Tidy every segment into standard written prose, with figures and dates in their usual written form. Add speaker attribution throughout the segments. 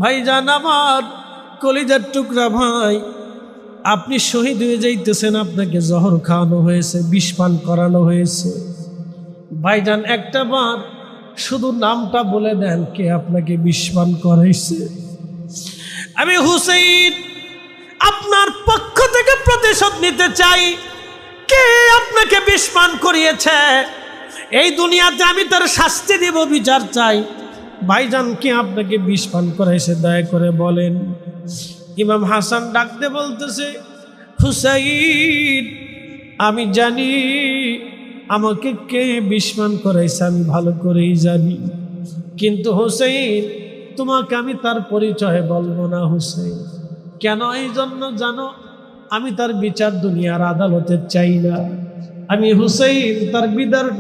Speaker 1: ভাইজান আমার কলিজার টুকরা ভাই, আপনি শহীদ হয়ে যাইতেছেন, আপনাকে জহর খাওয়ানো হয়েছে, বিষ পান করানো হয়েছে। ভাইজান একটা বার শুধু নামটা বলে দেন, কে আপনাকে বিষ পান করাইছে? আমি হুসাইন আপনার পক্ষ থেকে প্রতিশোধ নিতে চাই। কে আপনাকে বিষ পান করিয়েছে? এই দুনিয়াতে আমি তার শাস্তি দিব, বিচার চাই। ভাইজান কে আপনাকে বিষ পান করাইছে দয়া করে বলেন। ইমাম হাসান ডাকতে বলতেছে, হুসাইন আমি জানি আমাকে কে বিষ পান করাইছে, আমি ভালো করেই জানি, কিন্তু হুসাইন তোমাকে আমি তার পরিচয় বলবো না। হুসাইন কেন? এই জন্য জানো, আমি তার বিচার দুনিয়ার আদালতে চাই না। আমি হুসাইন তার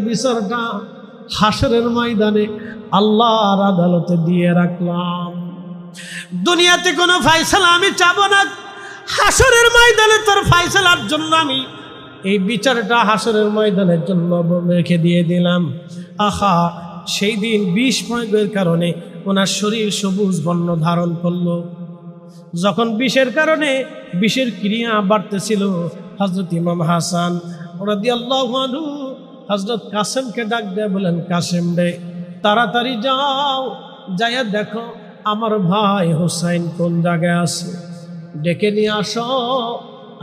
Speaker 1: বিচারটা হাসরের ময়দানে আল্লাহর আদালতে দিয়ে রাখলাম। দুনিয়াতে কোনো ফায়সালা আমি চাবো না, হাসরের ময়দানে তার ফায়সালার জন্য আমি এই বিচারটা হাসরের ময়দানের জন্য রেখে দিয়ে দিলাম। আহা, সেই দিন বিষ প্রয়োগের কারণে ওনার শরীর সবুজ বর্ণ ধারণ করলো। যখন বিষের কারণে বিষের ক্রিয়া বাড়তেছিল, হযরত ইমাম হাসান রাদিয়াল্লাহু আনহু হযরত কাসেমকে ডাক দিয়ে বলেন, কাসেম রে, তাড়াতাড়ি যাও, যাইয়া দেখো আমার ভাই হুসাইন কোন জায়গায় আছে, ডেকে নিয়ে আসো,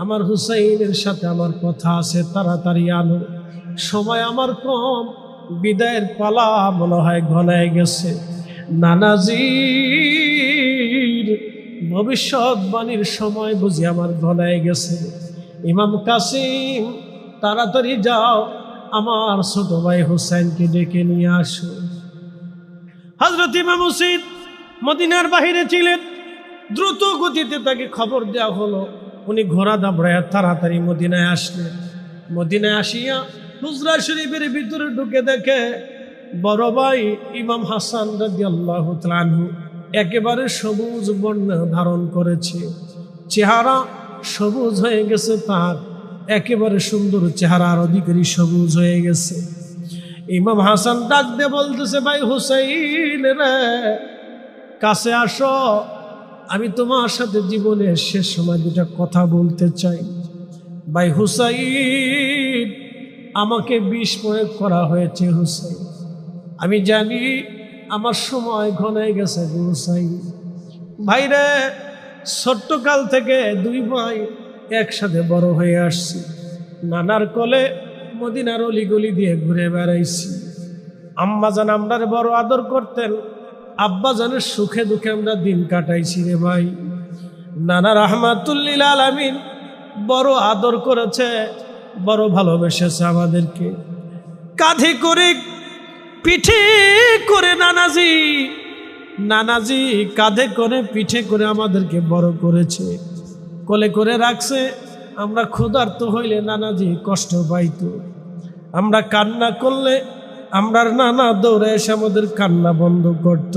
Speaker 1: আমার হুসাইনের সাথে আমার কথা আছে, তাড়াতাড়ি আনো, সময় আমার কম, বিদায়ের পালা মনে হয় ঘনায় গেছে। নানাজির ভবিষ্যৎবাণীর সময় বুঝি আমার ঘনায় গেছে। ইমাম কাসিম তাড়াতাড়ি যাও, আমার ছোট ভাই হুসাইনকে ডেকে নিয়ে আসো। হযরত ইমাম হুসাইন মদিনার বাহিরে ছিলেন, দ্রুত গতিতে তাকে খবর দেওয়া হলো। উনি ঘোড়া দাবড়ায় তাড়াতাড়ি মদিনায় আসলেন। মদিনায় আসিয়া হুজরা শরীফের ভিতরে ঢুকে দেখে বড় ভাই ইমাম হাসান রাদিয়াল্লাহু তাআলা আনহু একেবারে সবুজ বর্ণ ধারণ করেছে, চেহারা সবুজ হয়ে গেছে, তার একেবারে সুন্দর চেহারার অধিকারী সবুজ হয়ে গেছে। ইমাম হাসান ডাক দিয়ে বলতেছে, ভাই হুসাইন রে, কাছে আসো, আমি তোমার সাথে জীবনের শেষ সময় দুটা কথা বলতে চাই। ভাই হুসাইন, আমাকে বিষ প্রয়োগ করা হয়েছে হুসাইন, আমি জানি আমার সময় ঘনায় গেছে হুসাইন। ভাইরে, ছোট্টকাল থেকে দুই ভাই একসাথে বড় হয়ে আসছি, নানার কোলে মদিনার অলিগলি দিয়ে ঘুরে বেড়াইছি। আম্মাজান আমরার বড় আদর করতেন, আব্বাজানের সুখে দুঃখে আমরা দিন কাটাইছি রে ভাই। নানা রাহমাতুল্লিল আলামিন বড় আদর করেছে, বড় ভালোবেসেছে আমাদেরকে। কাঁধে করে পিঠে করে নানাজি কাঁধে করে পিঠে করে আমাদেরকে বড় করেছে, কোলে করে রাখছে। আমরা ক্ষুধার্ত হইলে নানাজি কষ্ট পাইত, আমরা কান্না করলে আমরার নানা দৌড়ে এসে আমাদের কান্না বন্ধ করত।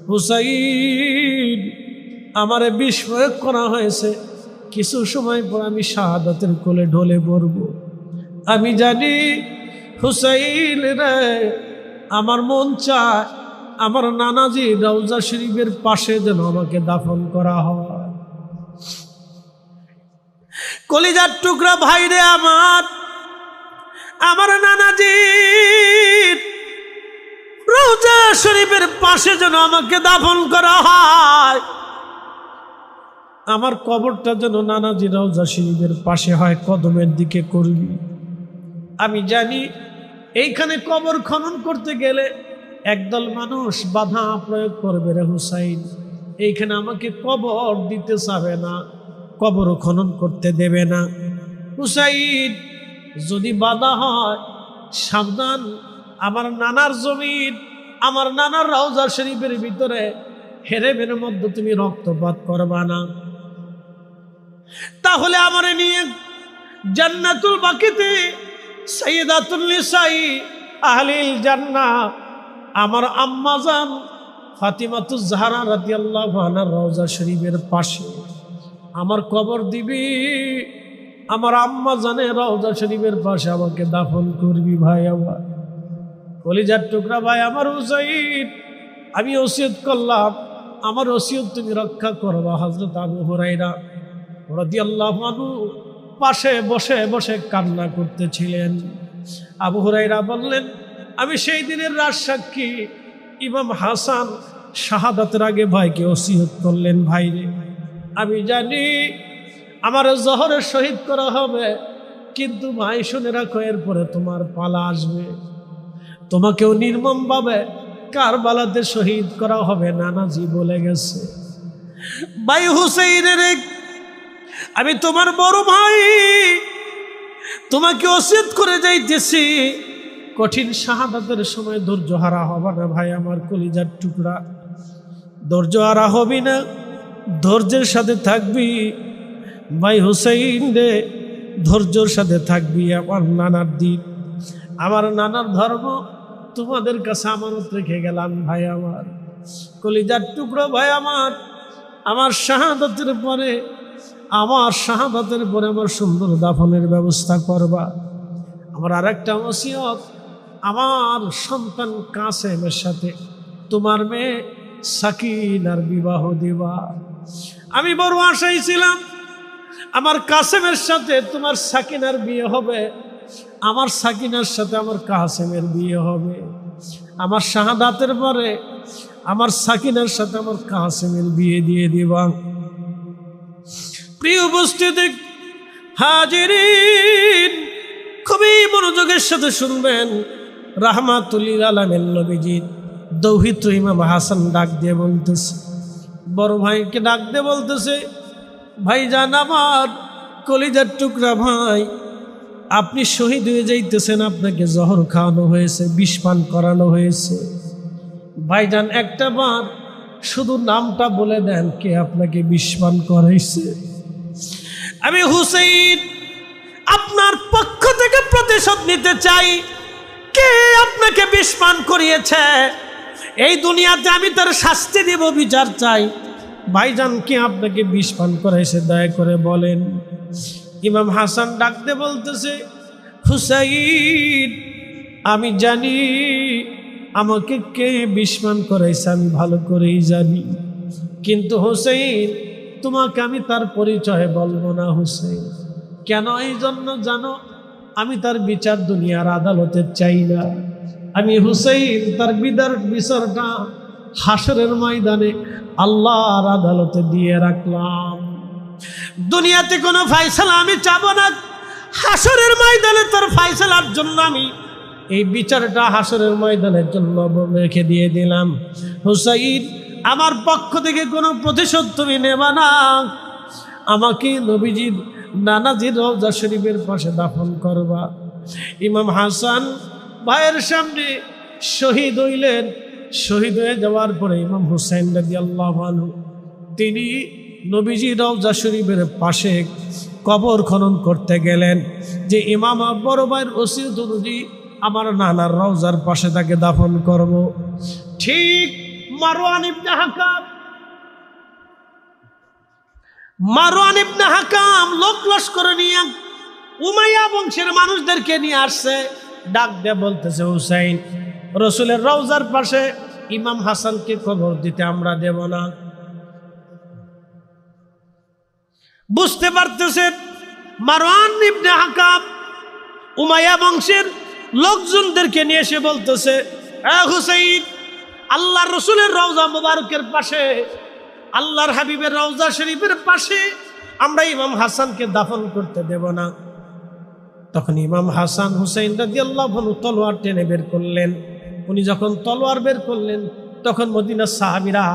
Speaker 1: হুসাইন, আমারে বিষ প্রয়োগ করা হয়েছে, কিছু সময় পর আমি শাহাদাতের কোলে ঢলে পড়ব। আমি জানি হুসাইন রে, আমার মন চায় আমার নানাজি রওজা শরীফের পাশে যেন আমাকে দাফন করা হয়। কলিজার টুকরা ভাই রে আমার নানাজি রওজা শরীফের পাশে যেন আমাকে দাফন করা হয়। আমার কবরটা যেন নানাজি রওজা শরীফের পাশে হয়, কদমের দিকে করবি। আমি জানি এইখানে কবর খনন করতে গেলে একদল মানুষ বাধা প্রয়োগ করবে রে হুসাইন, এইখানে আমাকে কবর দিতে চাবে না, কবর খনন করতে দেবে না। হুসাইন, যদি বাধা হয় সাবধান, আমার নানার জমিন, আমার নানার রওজা শরীফের ভিতরে হেরেমের মধ্যে তুমি রক্তপাত করবা না, তাহলে আমারে নিয়ে জান্নাতুল বাকিতে সাইয়্যিদাতুন নিসাই আহলিল জান্নাহ আমার আম্মাজান ফাতিমাতুজ জাহরা রাদিয়াল্লাহু আনহার রওজা শরীফের পাশে আমার কবর দিবি, আমার আম্মাজানের রওজা শরীফের পাশে আমাকে দাফন করবি। ভাই আমার কলিজার টুকরা ভাই আমার হুসাইন, আমি ওসিয়ত করলাম আমার ওসিয়ত তুমি রক্ষা করবা। হযরত আবু হুরায়রা রাদিয়াল্লাহু আনহু পাশে বসে বসে কান্না করতেছিলেন। আবু হুরায়রা বললেন, আমি সেই দিনের রাত সাক্ষী, ইমাম হাসান শাহাদাতের আগে ভাইকে ওসিয়ত করলেন, ভাইরে আমি জানি আমার জহরে শহীদ করা হবে, কিন্তু ভাই শুনে রাখো এরপরে তোমার পালা আসবে, তোমাকেও নির্মমভাবে কারবালাতে শহীদ করা হবে। নানাজি বলে গেছে, ভাই হুসাইনের, আমি তোমার বড় ভাই, তোমাকে ওসিয়ত করে যাইতেছি, কঠিন শাহাদাতের সময় ধৈর্য হারা হবে না ভাই, আমার কলিজার টুকরা, ধৈর্য হারা হবি না, ধৈর্যের সাথে থাকবি ভাই হুসাইন রে, ধৈর্যর সাথে থাকবি। আমার নানার দিন, আমার নানার ধর্ম তোমাদের কাছে আমানত রেখে গেলাম ভাই, আমার কলিজার টুকরো ভাই, আমার শাহাদাতের পরে আমার সুন্দর দাফনের ব্যবস্থা করবা। আমার আরেকটা ওসিয়ত, আমার সন্তান কাসেমের সাথে তোমার মেয়ে সাকিনার বিবাহ দিবা। আমি বড় আশাই ছিলাম আমার কাসেমের সাথে তোমার সাকিনার বিয়ে হবে, আমার সাকিনার সাথে আমার কাসেমের বিয়ে হবে। আমার শাহাদাতের পরে আমার সাকিনার সাথে আমার কাসেমের বিয়ে দিয়ে দিবা। প্রিয় উপস্থিতি হাজিরিন, খুবই মনোযোগের সাথে শুনবেন। রাহমাতুল লিল আলামিন নবীজি দৌহিত্র ইমাম হাসান ডাক দিয়ে বলতেছে, বড় ভাইকে ডাক দিয়ে বলতেছে, ভাইজান আমার কলিজার টুকরা ভাই, আপনি শহীদ হয়ে যাইতেছেন, আপনাকে জহর খাওয়ানো হয়েছে, বিষ পান করানো হয়েছে। ভাইজান একটা বার শুধু নামটা বলে দেন, কে আপনাকে বিষ পান করাইছে। আমি হুসাইন আপনার পক্ষ থেকে প্রতিশোধ নিতে চাই, কে আপনাকে বিষ পান করিয়েছে, এই দুনিয়াতে আমি তার শাস্তি দিব, বিচার চাই। ভাইজান কে আপনাকে বিষ পান করাইছে, দয়া করে বলেন। ইমাম হাসান ডাকতে বলতেছে, হুসাইন আমি জানি আমাকে কে বিষ পান করাইছে, আমি ভালো করেই জানি, কিন্তু হুসাইন তোমাকে আমি তার পরিচয় বলবো না। হুসাইন কেন? এই জন্য জানো, আমি তার বিচার দুনিয়ার আদালতে চাই না। আমি হুসাইন তার বিচারটা হাসরের ময়দানে আল্লাহর আদালতে দিয়ে রাখলাম। দুনিয়াতে কোনো ফয়সালা আমি চাবো না, হাসরের ময়দানে তার ফয়সালার জন্য আমি এই বিচারটা হাসরের ময়দানের জন্য রেখে দিয়ে দিলাম। হুসাইন আমার পক্ষ থেকে কোনো প্রতিশোধ তুমি নেবা না, আমাকে নবীজির নানাজির রওজা শরীফের পাশে দাফন করবা। ইমাম হাসান ভাইয়ের সামনে শহীদ হইলেন। শহীদ হয়ে যাওয়ার পরে ইমাম হুসাইন রাদিয়াল্লাহু আনহু তিনি নবীজির রওজা শরীফের পাশে কবর খনন করতে গেলেন, যে ইমাম বড় ভাইয়ের ওসিয়ত অনুযায়ী আমার নানার রওজার পাশে তাকে দাফন করব। ঠিক মারওয়ান ইবনে হাকাম লোক লস্কর নিয়ে উমাইয়া বংশের মানুষদেরকে নিয়ে আসছে, ডাক দিয়ে বলতেছে, হুসাইন রসুলের রওজার পাশে ইমাম হাসানকে কবর দিতে আমরা দেব না। বুঝতে পারতেছেন মারওয়ান ইবনে হাকাম উমাইয়া বংশের লোকজনদেরকে নিয়ে এসে বলতেছে, হুসাইন আল্লাহর রসুলের রওজা মুবারকের পাশে, আল্লাহর হাবিবের রওজা শরীফের পাশে আমরা ইমাম হাসানকে দাফন করতে দেব না। তখন ইমাম হাসান হুসাইন রাদিয়াল্লাহু আনহু তলোয়ার টেনে বের করলেন। উনি যখন তলোয়ার বের করলেন, তখন মদিনার সাহাবীরা,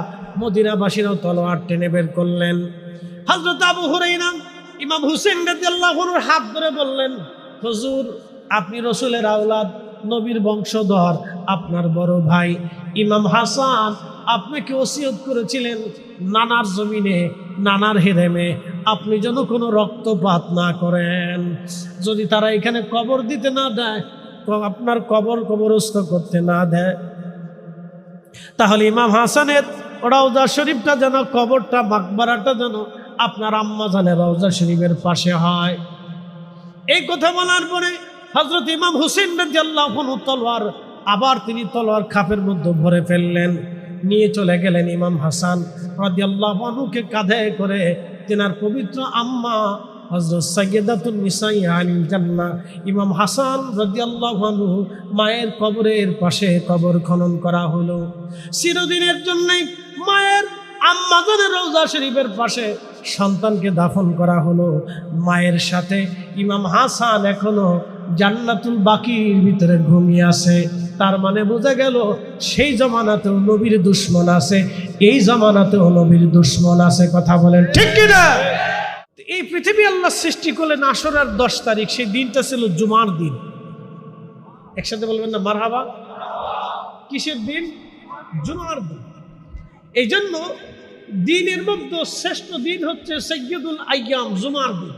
Speaker 1: মদিনাবাসীরাও তলোয়ার টেনে বের করলেন। হযরত আবু হুরায়রা ইমাম হুসাইন রাদিয়াল্লাহু আনহুর হাত ধরে বললেন, হুজুর আপনি রসুলের আওলাদ, নবীর বংশধর, আপনার বড় ভাই ইমাম হাসান আপনাকে ওসিয়ত করেছিলেন নানার জমিনে, নানার হেরেমে আপনি যেন কোনো রক্তপাত না করেন। যদি তারা এখানে কবর দিতে না দেয়, আপনার কবরস্থ করতে না দেয়, তাহলে ইমাম হাসানের রওজা শরীফটা যেন, কবরটা, মাকবারাটা যেন আপনার আম্মা জানের রওজা শরীফের পাশে হয়। এই কথা বলার পরে হযরত ইমাম হুসাইন রাদিয়াল্লাহু আনহু তলোয়ার, আবার তিনি তলোয়ার খাপের মধ্যে ভরে ফেললেন। নিয়ে চলে গেলেন ইমাম হাসান রাদিয়াল্লাহু আনহুকে কাঁধে করে তেনার পবিত্র আম্মা হযরত সাইয়্যিদাতুন নিসাই আলিল জান্নাহ ইমাম হাসান রাদিয়াল্লাহু আনহু মায়ের কবরের পাশে কবর খনন করা হলো। চিরদিনের জন্যই মায়ের আম্মা জানের রওজা শরীফের পাশে সন্তানকে দাফন করা হলো। মায়ের সাথে ইমাম হাসান এখনো জান্নাতুল বাকির ভিতরে ঘুমিয়ে আছে। তার মানে বোঝা গেল সেই জমানাতেও নবীর দুশ্মন আছে, এই জমানাতেও নবীর দুশ্মন আছে। কথা বলেন ঠিক কিনা? এই পৃথিবী আল্লাহ সৃষ্টি করলেন আশুরার 10 তারিখ, সেই দিনটা ছিল জুমার দিন। একসাথে বলবেন না মারহাবা? কিসের দিন? জুমার দিন। এই জন্য দিনের মধ্যে শ্রেষ্ঠ দিন হচ্ছে সাইয়্যিদুল আইয়াম, জুমার দিন।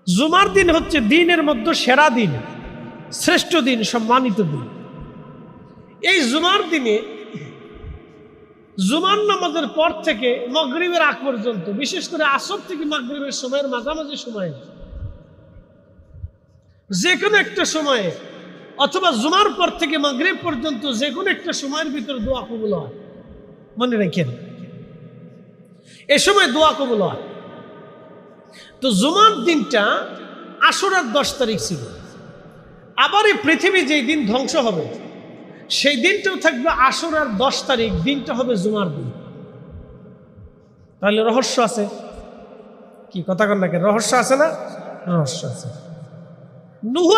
Speaker 1: জুমার দিন হচ্ছে দিনের মধ্যে সেরা দিন, শ্রেষ্ঠ দিন, সম্মানিত দিন। এই জুমার দিনে জুমার নামাজের পর থেকে মাগরিবের আগ পর্যন্ত, বিশেষ করে আসর থেকে মাগরিবের সময়ের মাঝামাঝি সময়ে, যে কোনো একটা সময়ে অথবা জুমার পর থেকে মাগরিব পর্যন্ত যে কোনো একটা সময়ের ভিতরে দোয়া কবুল হয়। মনে রাখেন, এ সময় দোয়া কবুল হয়। তো জুমার দিনটা আশুরার 10 তারিখ ছিল। আবার এই পৃথিবী যেই দিন ধ্বংস হবে সেই দিনটাও থাকবে আশুরার 10 তারিখ, দিনটা হবে জুমার দিন। তাহলে রহস্য আছে কি? কথা কন না কেন? রহস্য আছে না? রহস্য আছে। নূহ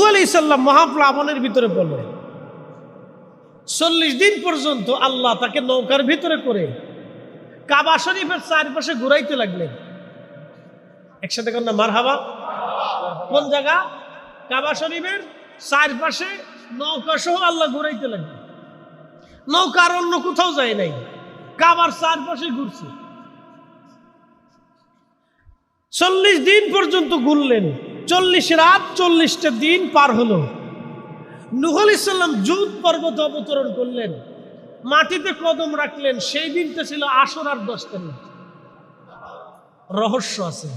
Speaker 1: আলাইহিস সালাম মহাপ্লাবনের ভিতরে পড়লেন। 40 দিন পর্যন্ত আল্লাহ তাকে নৌকার ভিতরে করে কাবা শরীফের চারপাশে ঘুরাইতে লাগলেন। একসাথে কন না মারহাবা? কোন জায়গা? কাবা শরীফের চারপাশে নৌকা সহ আল্লাহ ঘুরাইতে লাগলেন। নৌকা আর অন্য কোথাও যায় নাই, কাবার চারপাশে ঘুরছে। 40 দিন পর্যন্ত ঘুরলেন। 40 রাত 40টা দিন পার হলো। নূহ আলাইহিস সালাম জুদ পর্বত অবতরণ করলেন, মাটিতে কদম রাখলেন। সেই দিনটা ছিল আশুরার 10 তারিখ। রহস্য আছে।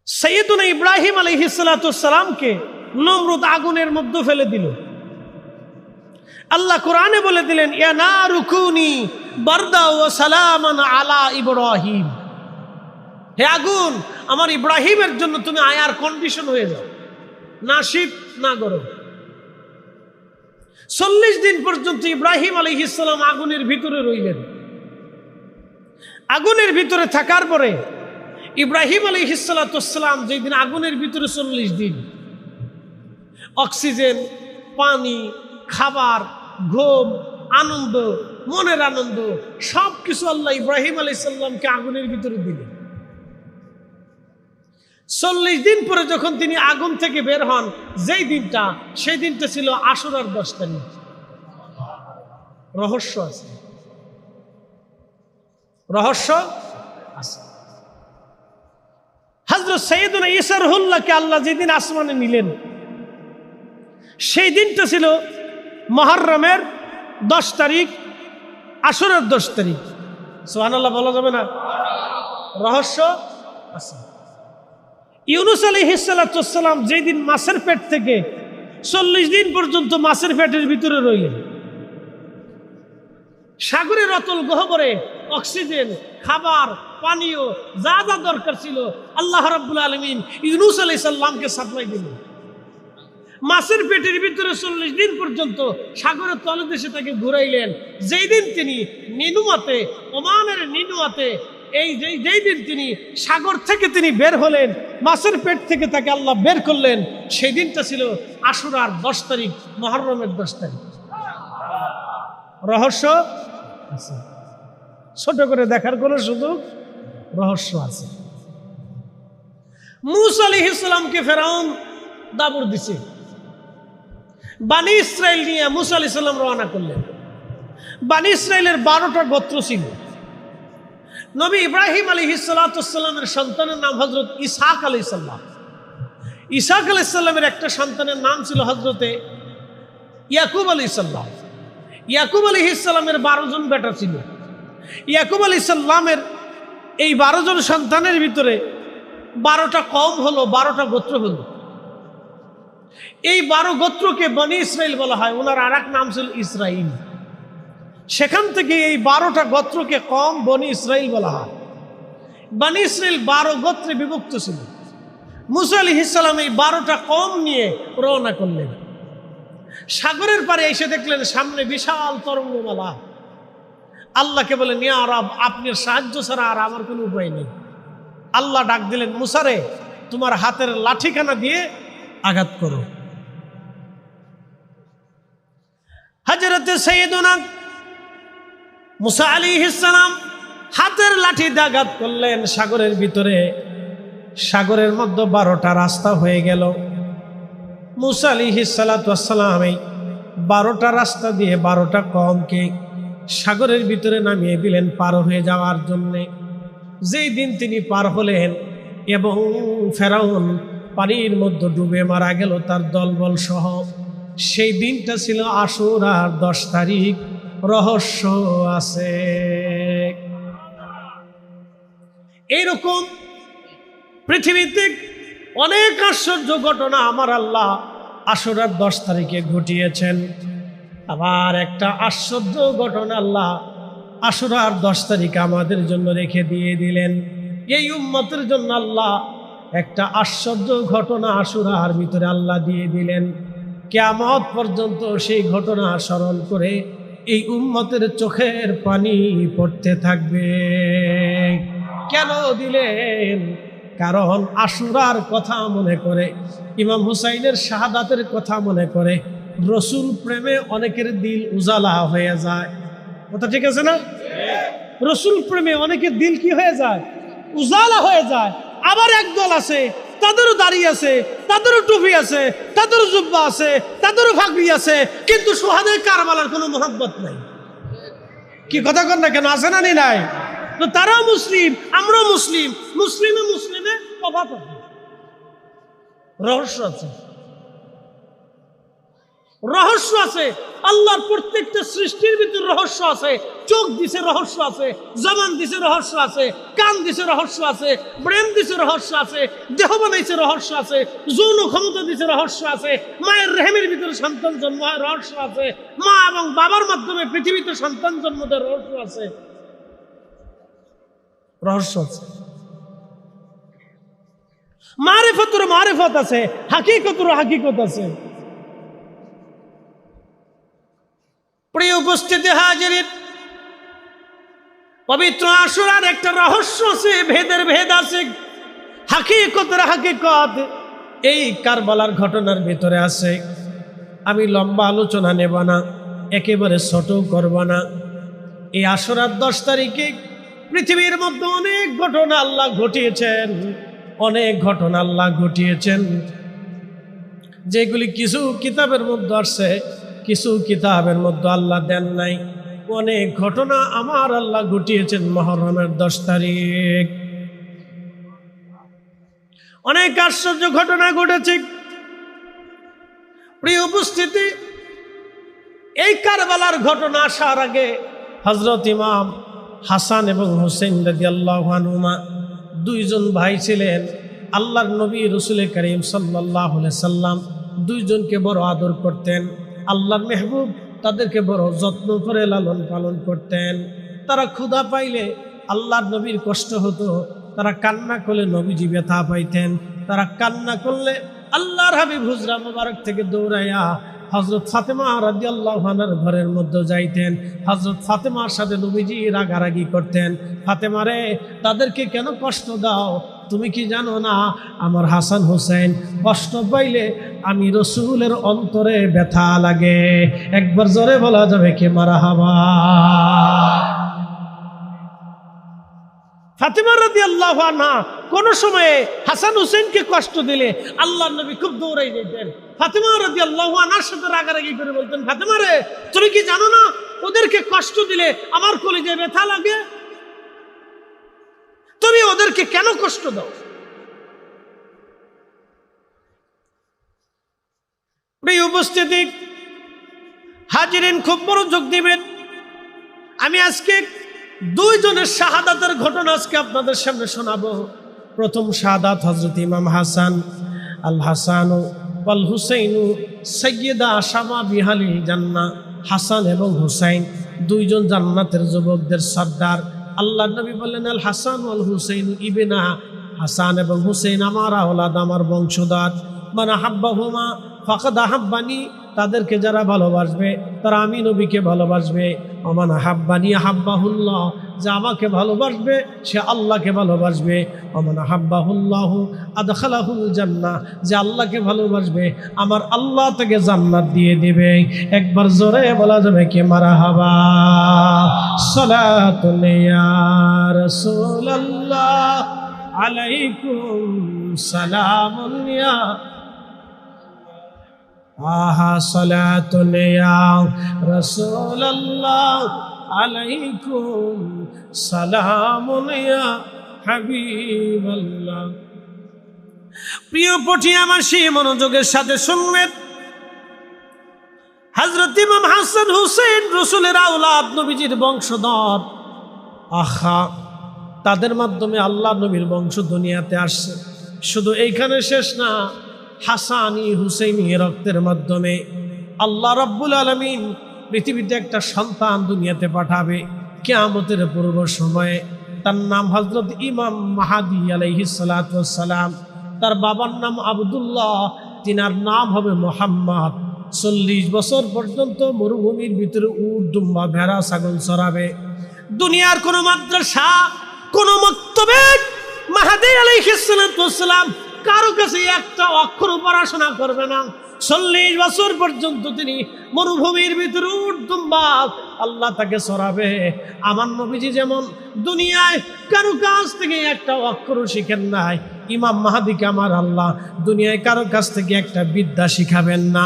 Speaker 1: সাইয়্যিদুনা ইব্রাহিম আলাইহিস সালাতু ওয়াস সালামকে নমরুদ আগুনের মধ্যে ফেলে দিল। আল্লাহ কোরআনে বলে দিলেন, ইয়া নারু কুনি বারদা ওয়া সালামান আলা ইব্রাহিম। হে আগুন, আমার ইব্রাহিমের জন্য তুমি আয়ার কন্ডিশন হয়ে যাও, না শীত না গরম। 40 দিন পর্যন্ত ইব্রাহিম আলাইহিস সালাম আগুনের ভিতরে রইলেন। আগুনের ভিতরে থাকার পরে ইব্রাহিম আলাইহিস সালাতু ওয়াস সালাম যেই দিন আগুনের ভিতরে 40 দিন, অক্সিজেন, পানি, খাবার, ঘুম, আনন্দ, মনের আনন্দ সব কিছু আল্লাহ ইব্রাহিম আলাইহিস সালামকে আগুনের ভিতরে দিলেন। 40 দিন পরে যখন তিনি আগুন থেকে বের হন, যেই দিনটা, সেই দিনটা ছিল আশুরার 10 তারিখ। রহস্য আছে, রহস্য আছে। হযরত সাইয়্যিদুনা ঈসা রুহুল্লাহকে আল্লাহ যেদিন আসমানে নিলেন, সেই দিনটা ছিল মুহররমের 10 তারিখ, আশুরার 10 তারিখ। সুবহানাল্লাহ বলা যাবে না? রহস্য আছে। ইউনূস আলাইহিস সালাতু ওয়াস সালাম যেই দিন মাছের পেট থেকে 40 দিন পর্যন্ত মাছের পেটের ভিতরে রইলেন, সাগরের অতল গহ্বরে অক্সিজেন, খাবার, পানীয় যা যা দরকার ছিল আল্লাহ রাব্বুল আলামিন ইউনূস আলাইহিস সালামকে সাপ্লাই দিলেন। মাছের পেটের ভিতরে 40 দিন পর্যন্ত সাগরের তলদেশে তাকে ঘুরাইলেন। যেই দিন তিনি নিনুয়াতে, ওমানের নিনুয়াতে, যেই দিন তিনি সাগর থেকে তিনি বের হলেন, মাছের পেট থেকে তাকে আল্লাহ বের করলেন, সেই দিনটা ছিল আশুরার 10 তারিখ, মুহররমের 10 তারিখ। রহস্য আছে, ছোট করে দেখার কোনো সুযোগ? রহস্য আছে। মূসা আলাইহিস সালামকে ফেরাউন দাবুর দিছে। বানি ইসরাইল নিয়ে মূসা আলাইহিস সালাম রওনা করলেন। বানি ইসরাইলের 12টা গোত্র ছিল। নবী ইব্রাহিম আলাইহিস সালাতু ওয়াস সালামের সন্তানের নাম হযরত ইসহাক আলাইহিস সালাম। ইসহাক আলাইহিস সালামের একটা সন্তানের নাম ছিল হযরতে ইয়াকুব আলাইহিস সালাম। ইয়াকুব আলাইহিস সালামের 12 জন বেটা ছিল। ইয়াকুব আলাইহিস সালামের এই 12 জন সন্তানের ভিতরে 12টা কওম হলো, 12টা গোত্র হলো। এই 12 গোত্রকে বনি ইসরাইল বলা হয়, ওনার আর এক নাম ছিল ইসরাইল। সেখান থেকে এই 12টা গোত্রকে কম বনি ইসরাইল বলা হয়। বনি ইসরাইল 12 গোত্রে বিভক্ত ছিল। মুসা আলাইহিস সালাম এই 12টা কম নিয়ে রওনা করলেন। সাগরের পারে এসে দেখলেন সামনে বিশাল তরঙ্গমালা। আল্লাহকে বলেন, ইয়া রব, আপনার সাহায্য ছাড়া আর আমার কোনো উপায় নেই। আল্লাহ ডাক দিলেন, মুসারে, তোমার হাতের লাঠিখানা দিয়ে আঘাত করো। হযরতে সাইয়েদুনা মুসা আলাইহিস সালাম হাতের লাঠি দিয়ে আঘাত করলেন সাগরের ভিতরে। সাগরের মধ্যে 12টা রাস্তা হয়ে গেল। মুসা আলাইহিস সালাতু ওয়াস সালাম এই 12টা রাস্তা দিয়ে 12টা কওমকে সাগরের ভিতরে নামিয়ে দিলেন পার হয়ে যাওয়ার জন্যে। যেই দিন তিনি পার হলেন এবং ফেরাউন পানির মধ্যে ডুবে মারা গেল তার দলবল সহ, সেই দিনটা ছিল আশুরার 10 তারিখ। রহস্য আছে। এইরকম পৃথিবীতে অনেক আশ্চর্য ঘটনা আমার আল্লাহ আশুরার 10 তারিখে ঘটিয়েছেন। আবার একটা আশ্চর্য ঘটনা আল্লাহ আশুরার 10 তারিখে আমাদের জন্য রেখে দিয়ে দিলেন। এই উম্মতের জন্য আল্লাহ একটা আশ্চর্য ঘটনা আশুরার ভিতরে আল্লাহ দিয়ে দিলেন। কিয়ামত পর্যন্ত সেই ঘটনা স্মরণ করে এই উম্মতের চোখের পানি পড়তে থাকবে। কেন দিলেন? কারণ আশুরার কথা মনে করে, ইমাম হুসাইনের শাহাদাতের কথা মনে করে রসুল প্রেমে অনেকের দিল উজালা হয়ে যায়। কথা ঠিক আছে না? রসুল প্রেমে অনেকের দিল কি হয়ে যায়? উজালা হয়ে যায়। আবার একদল আছে, তাদেরও দাড়ি আছে, তাদেরও টুপি আছে, তাদেরও জুব্বা আছে, তাদেরও ফাগড়ি আছে, কিন্তু সুহাদায়ে কারবালার কোনো মোহাব্বত নাই। কি কথা কন না কেন? আছে না নি নাই? তো তারাও মুসলিম, আমরাও মুসলিম, মুসলিমে মুসলিমে তফাৎ আছে। রহস্য আছে, রহস্য আছে। আল্লাহর প্রত্যেকটা সৃষ্টির ভিতরে রহস্য আছে। চোখ দিছে রহস্য আছে, জবান দিছে রহস্য আছে, কান দিছে রহস্য আছে, ব্রেন দিছে রহস্য আছে, দেহ বানাইছে রহস্য আছে, যৌন ক্ষমতা দিছে রহস্য আছে, মায়ের রেহেমের ভিতরে সন্তান জন্ম হয় রহস্য আছে, মা এবং বাবার মাধ্যমে পৃথিবীতে সন্তান জন্ম দেয় রহস্য আছে। রহস্য আছে। মারিফতের মারিফত আছে, হাকিকতের হাকিকত আছে। প্রিয় উপস্থিতি হাজিরিন, পবিত্র আশুরার একটা রহস্য আছে, ভেদের ভেদ আছে, হাকিকতের হাকিকত এই কারবালার ঘটনার ভিতরে আছে। আমি লম্বা আলোচনা নেব না, একেবারে ছোট করব না। এই আশুরার 10 তারিখে পৃথিবীর মধ্যে অনেক ঘটনা আল্লাহ ঘটিয়েছেন, অনেক ঘটনা আল্লাহ ঘটিয়েছেন, যেগুলি কিছু কিতাবের মধ্যে আসছে, কিছু কিতাবের মধ্যে আল্লাহ দেন নাই। অনেক ঘটনা আমার আল্লাহ ঘটিয়েছেন মুহররমের 10 তারিখ। অনেক আশ্চর্য ঘটনা ঘটেছে। প্রিয় উপস্থিতি, এই কারবালার ঘটনা আসার আগে হযরত ইমাম হাসান এবং হুসাইন রাদিয়াল্লাহু আনহুমা 2 জন ভাই ছিলেন। আল্লাহর নবী রাসূল করিম সাল্লাল্লাহু আলাইহি সাল্লাম 2 জনকে বড় আদর করতেন। আল্লাহর মেহবুব তাদেরকে বড় যত্ন করে লালন পালন করতেন। তারা ক্ষুধা পাইলে আল্লাহর নবীর কষ্ট হতো, তারা কান্না করলে নবীজি ব্যথা পাইতেন, তারা কান্না করলে আল্লাহর হাবিব হুজরা মুবারক থেকে দৌড়াইয়া হযরত ফাতেমা রাদিয়াল্লাহু আনহার ঘরের মধ্যে যাইতেন। হযরত ফাতেমার সাথে নবীজি রাগারাগি করতেন, ফাতেমা রে, তাদেরকে কেন কষ্ট দাও? তুমি কি জানো না আমার হাসান হুসাইন কষ্ট পাইলে আমি রসুলের অন্তরে ব্যথা লাগে? একবার জোরে বলা যাবে কি মারহাবা? ফাতেমা রাদিয়াল্লাহু আনহা কোন সময়ে হাসান হুসাইনকে কষ্ট দিলে আল্লাহর নবী খুব দৌড়াই যেতেন। ফাতেমা রাদিয়াল্লাহু আনহার সাথে রাগারাগি করে বলতেন, ফাতেমা রে, তুমি কি জানো না ওদেরকে কষ্ট দিলে আমার কলিজায় ব্যথা লাগে? তুমি ওদেরকে কেন কষ্ট দাও? প্রিয় উপস্থিতি হাজিরিন, খুব বড় যোগ দিবেন। আমি আজকে 2 জনের শাহাদাতের ঘটনা আজকে আপনাদের সামনে শোনাবো। প্রথম শাহাদাত হযরত ইমাম হাসান। আল হাসান ওয়াল হুসাইনু সাইয়্যিদা শাবাবিহালিল জান্নাহ, হাসান এবং হুসাইন দুইজন জান্নাতের যুবকদের সর্দার। আল্লাহর নবী বললেন, আল হাসান ওয়াল হুসাইন ইবনা, হাসান এবং হুসাইন আমার আওলাদ, আমার বংশধর। মান আহাব্বাহুমা ফাকাদ আহাব্বানি, তাদেরকে যারা ভালোবাসবে তারা আমি নবীকে ভালোবাসবে। ওমান আহাব্বানি আহাব্বাহুল্লাহ, যে আমাকে ভালোবাসবে সে আল্লাহকে ভালোবাসবে। ওমান আহাব্বাহুল্লাহু আদখালাহুল জান্নাহ, যে আল্লাহকে ভালোবাসবে আমার আল্লাহ তাকে জান্নাত দিয়ে দিবে। একবার জোরে বলা যাবে কি মারহাবা। সালাতুন ইয়া রাসূলুল্লাহ আলাইকুম সালামুন ইয়া আহা সালাতুন ইয়া রাসূলুল্লাহ আলাইকুম সালামুন ইয়া হাবিবাল্লাহ। প্রিয় পঠিয়াবাসী মনোযোগের সাথে শুনবেন। হযরত ইমাম হাসান হুসাইন রাসূলের আওলাদ, নবীজির বংশধর। আহা, তাদের মাধ্যমে আল্লাহ নবীর বংশ দুনিয়াতে আসছে। শুধু এইখানে শেষ না, হাসানি হুসাইনি রক্তের মাধ্যমে আল্লাহ রাব্বুল আলামিন পৃথিবীতে একটা সন্তান দুনিয়াতে পাঠাবে কিয়ামতের পূর্ব সময়ে। তার নাম হযরত ইমাম মাহদী আলাইহিস সালাতু ওয়াস সালাম। তার বাবার নাম আব্দুল্লাহ, তিনার নাম হবে মুহাম্মদ। 40 বছর পর্যন্ত মরুভূমির ভিতরে উট, দুম্বা, ভেড়া, ছাগল চরাবে। দুনিয়ার কোন মাদ্রাসা, কোন মক্তবে মাহদী আলাইহিস সালাতু ওয়াস সালাম কারো কাছে একটা অক্ষর পড়াশোনা করবে না। 40 বছর পর্যন্ত তিনি মরুভূমির ভিতরে উট, দুম্বা আল্লাহ তাকে চড়াবে। আমার নবীজি যেমন দুনিয়ায় কারো কাছ থেকে একটা অক্ষর শিখেন নাই, ইমাম মাহদীকে আমার আল্লাহ দুনিয়ায় কারো কাছ থেকে একটা বিদ্যা শিখাবেন না।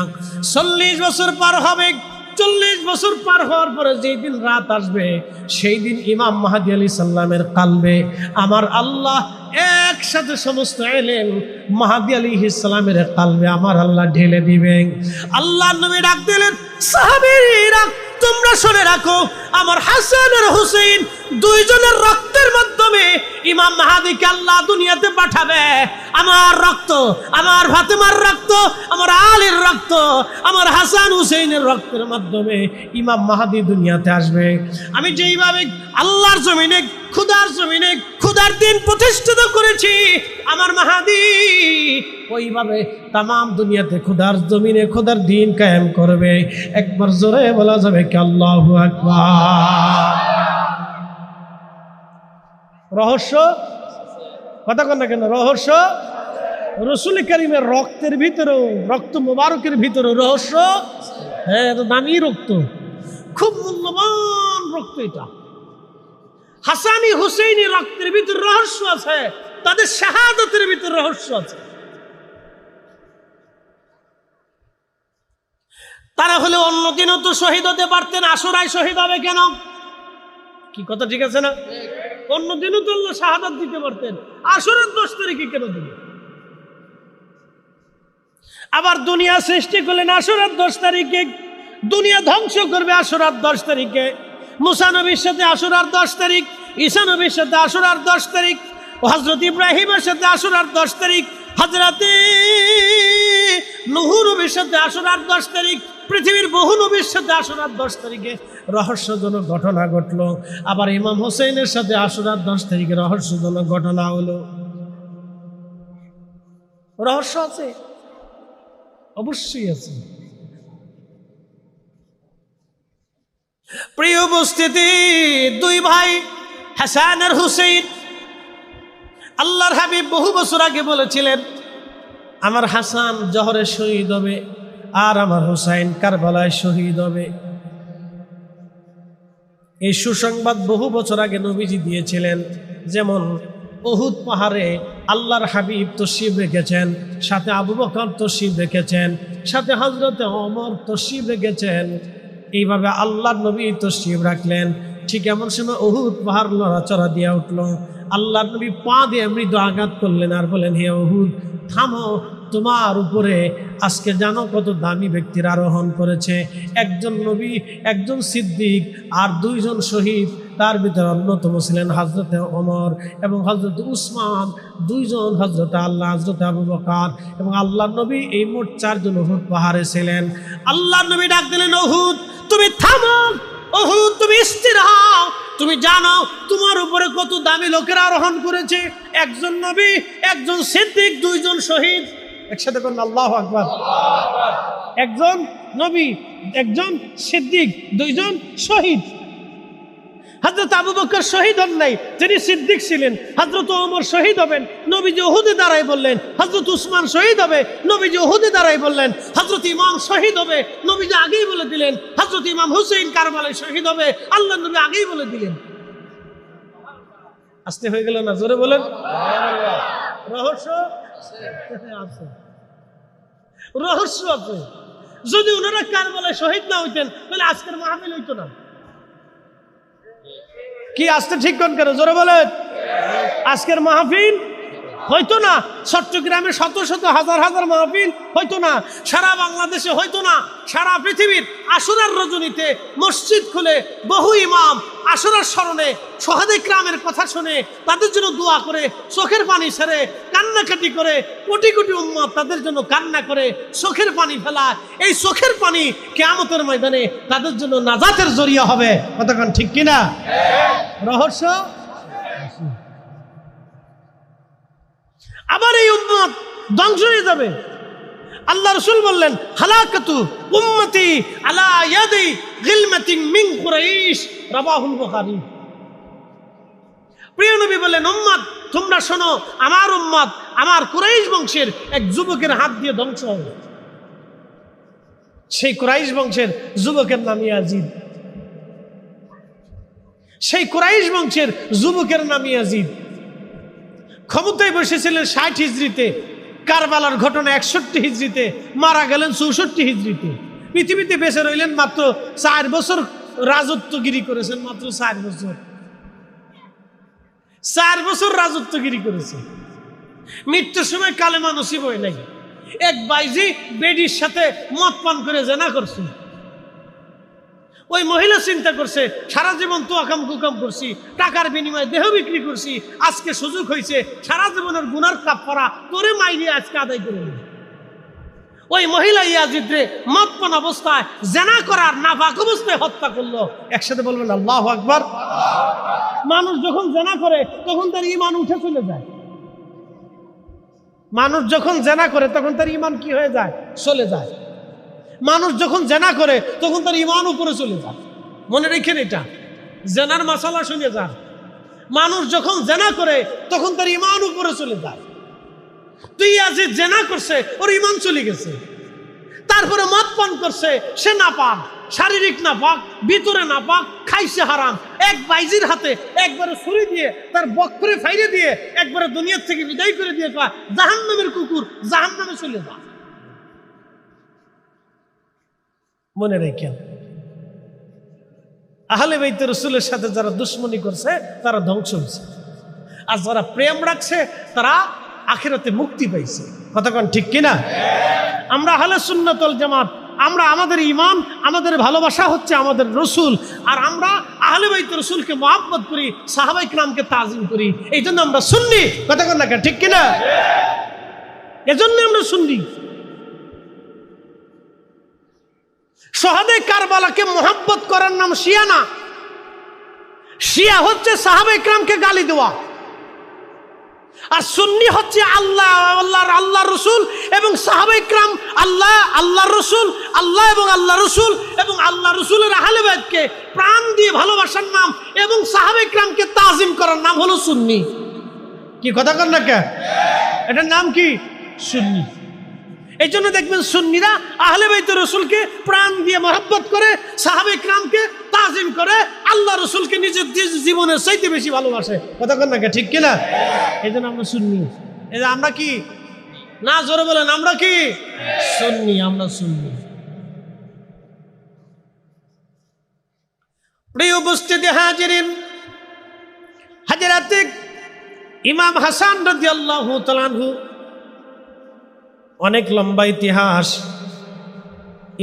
Speaker 1: 40 বছর পার হবে। 40 বছর পার হওয়ার পরে যেই দিন রাত আসবে, সেই দিন ইমাম মাহদী আলাইহিস সালামের কালবে আমার আল্লাহ একসাথে সমস্ত ইলম মাহদী আলাইহিস সালামের কালবে আমার আল্লাহ ঢেলে দিবেন। আল্লাহর নবী ডাক দিলেন, সাহাবীরা তোমরা শুনে রাখো, আমার হাসান আর হুসাইন দুইজনের রক্তের মাধ্যমে ইমাম মাহদীকে আল্লাহ দুনিয়াতে পাঠাবে। আমার রক্ত, আমার ফাতেমার রক্ত, আমার আলীর রক্ত, আমার হাসান হুসাইনের রক্তের মাধ্যমে ইমাম মাহদী দুনিয়াতে আসবে। আমি যেইভাবে আল্লাহর জমিনে, খুদার জমিনে খুদার দিন প্রতিষ্ঠিত করেছি, আমার মাহদী ওইভাবে তামাম দুনিয়াতে খুদার জমিনে খুদার দিন কায়েম করবে। একবার জোরে বলা যাবে কি আল্লাহু আকবার। রহস্য কথা কন না কেন? রহস্য রাসূল কারীমের রক্তের ভিতরেও, রক্ত মোবারকের ভিতরে রহস্য। হ্যাঁ, এত দামি রক্ত, খুব মূল্যবান রক্ত এটা। হাসানি হুসাইনি রক্তের ভিতরে রহস্য আছে, তাদের শাহাদাতের ভিতরে রহস্য আছে। তারা হলে অন্যদিনও তো শহীদ হতে পারতেন, আশুরায় শহীদ হবে কেন? কি কথা ঠিক আছে না? অন্যদিনও তো আল্লাহ শাহাদাত দিতে পারতেন, আশুরার 10 তারিখে কেন দিলেন? আবার দুনিয়া সৃষ্টি করলেন আশুরার 10 তারিখে, দুনিয়া ধ্বংস করবে আশুরার 10 তারিখে। মুসা নবীর সাথে আশুরার 10 তারিখ, ঈসা নবীর সাথে আশুরার 10 তারিখ, হযরত ইব্রাহিমের সাথে আশুরার 10 তারিখ, হযরতে নূহ নবীর সাথে আশুরার 10 তারিখ, পৃথিবীর বহু নবীর সাথে আশুরার 10 তারিখে রহস্যজনক ঘটনা ঘটলো। আবার ইমাম হোসেনের সাথে আশুরার 10 তারিখে রহস্যজনক ঘটনা হলো। রহস্য আছে, অবশ্যই আছে। প্রিয় উপস্থিতি, দুই ভাই হাসান আর হুসাইন, আল্লাহর হাবিব বহু বছর আগে বলেছিলেন আমার হাসান জহরে শহীদ হবে আর আমার হুসাইন কারবালায় শহীদ হবে। এই সুসংবাদ বহু বছর আগে নবীজি দিয়েছিলেন। যেমন উহুদ পাহাড়ে আল্লাহর হাবিব তশরিফ রেখেছেন, সাথে আবু বকর তশরিফ রেখেছেন, সাথে হযরতে ওমর তশরিফ রেখেছেন। এইভাবে আল্লাহর নবী তশরিফ রাখলেন। ঠিক এমন সময় উহুদ পাহাড় নড়াচড়া দিয়ে উঠল। আল্লাহর নবী পা দিয়ে মৃদু আঘাত করলেন আর বলেন, হে উহুদ থামো, তোমার উপরে আজকে জানো কত দামি ব্যক্তির আরোহণ করেছে। একজন নবী, একজন সিদ্দিক আর 2 জন শহীদ তার ভিতরে অন্যতম ছিলেন হযরতে ওমর এবং হযরতে উসমান, দুইজন হযরতে আল্লাহ হযরতে আবু বকর এবং আল্লাহর নবী, এই মোট চারজন উহুদ পাহাড়ে ছিলেন। আল্লাহর নবী ডাক দিলেন, উহুদ তুমি থামো, উহুদ তুমি স্থির হও, তুমি জানো তোমার উপরে কত দামি লোকেরা আরোহণ করেছে, একজন নবী, একজন সিদ্দিক, দুইজন শহীদ। একসাথে বলুন আল্লাহু আকবার। একজন নবী, একজন সিদ্দিক, দুইজন শহীদ। হযরত আবু বকর শহীদ হন নাই, তিনি সিদ্দিক ছিলেন। হযরত ওমর শহীদ হবেন, নবীজি উহুদে দাঁড়াই বললেন। হযরত উসমান শহীদ হবে, নবীজি উহুদে দাঁড়াই বললেন। হযরত ইমাম শহীদ হবে, নবীজি আগেই বলে দিলেন। হযরত ইমাম হুসাইন কারবালায় শহীদ হবে, আল্লাহর নবী আগেই বলে দিলেন। আস্তে হয়ে গেল না? জোরে বলেন। রহস্য আছে, রহস্য আছে। যদি ওনারা কারবালায় শহীদ না হইতেন তাহলে আজকের মাহফিল হইতো না। কি আসতে ঠিক কোন করে? জোরে বলেন। আজকের মাহফিল হইতো না, চট্টগ্রামে শত শত হাজার হাজার মাহফিল হইতো না, সারা বাংলাদেশে হইতো না, সারা পৃথিবীর আশুরার রজনীতে মসজিদ খুলে বহু ইমাম আশুরার স্মরণে শহাদে কিরামের কথা শুনে তাদের জন্য দোয়া করে, চোখের পানি ছেড়ে কান্নাকাটি করে, কোটি কোটি উম্মত তাদের জন্য কান্না করে চোখের পানি ফেলা। এই চোখের পানি কিয়ামতের ময়দানে তাদের জন্য নাজাতের জরিয়া হবে। কতক্ষণ ঠিক কিনা? রহস্য। আবার এই উম্মত ধ্বংস হয়ে যাবে। আল্লাহ রাসূল বললেন, হালাকাতু উম্মতি আলা ইয়াদি গিলমাতিন মিন কুরাইশ, রাবাহুল বুখারী। প্রিয় নবী বললেন, উম্মত তোমরা শোনো, আমার উম্মত আমার কুরাইশ বংশের এক যুবকের হাত দিয়ে ধ্বংস হবে। সেই কুরাইশ বংশের যুবকের নাম ইয়াজিদ। সেই কুরাইশ বংশের যুবকের নাম ইয়াজিদ ক্ষমতায় বসেছিলেন 60 হিজরিতে, কারবালার ঘটনা 61 হিজরিতে, মারা গেলেন 64 হিজরিতে। পৃথিবীতে বেঁচে রইলেন মাত্র 4 বছর, রাজত্বগিরি করেছেন মাত্র 4 বছর। 4 বছর রাজত্বগিরি করেছে। মৃত্যুর সময় কালেমা নসিব হয় নাই। এক বাইজি বেডির সাথে মদ পান করে জেনা করছে। ওই মহিলা চিন্তা করছে, সারা জীবন তো আকাম কুকাম করছি, টাকার বিনিময়ে দেহ বিক্রি করছি, আজকে সুযোগ হয়েছে সারা জীবনের গুনার কাফারা তোরে মাইরে আজকে আদায় করে নিল। ওই মহিলা ইয়াজিদরে মদ পান অবস্থায় জেনা করার নাপাক অবস্থায় হত্যা করলো। একসাথে বলবেন আল্লাহু আকবার। মানুষ যখন জেনা করে তখন তার ঈমান উঠে চলে যায়। মানুষ যখন জেনা করে তখন তার ঈমান কি হয়ে যায়? চলে যায়। মানুষ যখন জেনা করে তখন তার ঈমান উপরে চলে যায়। মনে রেখেন এটা, জেনার মাসালা শুনে যান। মানুষ যখন জেনা করে তখন তার ঈমান উপরে চলে যায়। তুই আজ জেনা করছে, ওর ঈমান চলে গেছে। তারপরে মদ পান করছে, সে নাপাক, শারীরিক নাপাক, ভিতরে নাপাক, খাইছে হারাম। এক বাইজির হাতে একবারে ছুরি দিয়ে তার বক্ষরে ফাইরে দিয়ে একবারে দুনিয়ার থেকে বিদায় করে দিয়ে কয়, জাহান্নামের কুকুর, জাহান্নামে চলে যা। মনে রেখেন, আহলে বাইত রাসূলের সাথে যারা দুশ্মনী করছে তারা ধ্বংস হয়েছে, আর যারা প্রেম রাখছে তারা আখিরাতে মুক্তি পাইছে। কতক্ষণ ঠিক কিনা? আমরা আহলে সুন্নাত ওয়াল জামাত, আমরা আমাদের ঈমান, আমাদের ভালোবাসা হচ্ছে আমাদের রসুল, আর আমরা আহলে বাইত রাসূলকে মহব্বত করি, সাহাবায়ে কিরামকে তাজিম করি। এই জন্য আমরা সুন্নি। কতক্ষণ না ঠিক কিনা? এজন্য আমরা সুন্নি। শহাদে কারবালাকে মহব্বত করার নাম শিয়া না। শিয়া হচ্ছে সাহাবায়ে কিরামকে গালি দেওয়া, আর সুন্নি হচ্ছে আল্লাহ রসুল এবং সাহাবায়ে কিরাম, আল্লাহ রসুল, আল্লাহ এবং আল্লাহ রসুল এবং আল্লাহ রসুলের আহলে বাইতকে প্রাণ দিয়ে ভালোবাসার নাম এবং সাহাবায়ে কিরামকে তাজিম করার নাম হলো সুন্নি। কি কথা কন না কে? এটার নাম কি? সুন্নি। এই জন্য দেখবেন সুন্নিরা আহলে বাইত রসুলকে প্রাণ দিয়ে মহব্বত করে, সাহাবায়ে কিরামকে তাজিম করে, আল্লাহ রসুলকে নিজের জীবনের চাইতে বেশি ভালোবাসে। কতক্ষণ না ঠিক কিনা? এই জন্য আমরা সুন্নি। এই যে আমরা কি না, জোরে বলেন, আমরা কি সুন্নি? আমরা সুন্নি। প্রিয় উপস্থিতি হাজিরিন, হাজরাতে ইমাম হাসান রাদিয়াল্লাহু তাআলা আনহু, অনেক লম্বা ইতিহাস।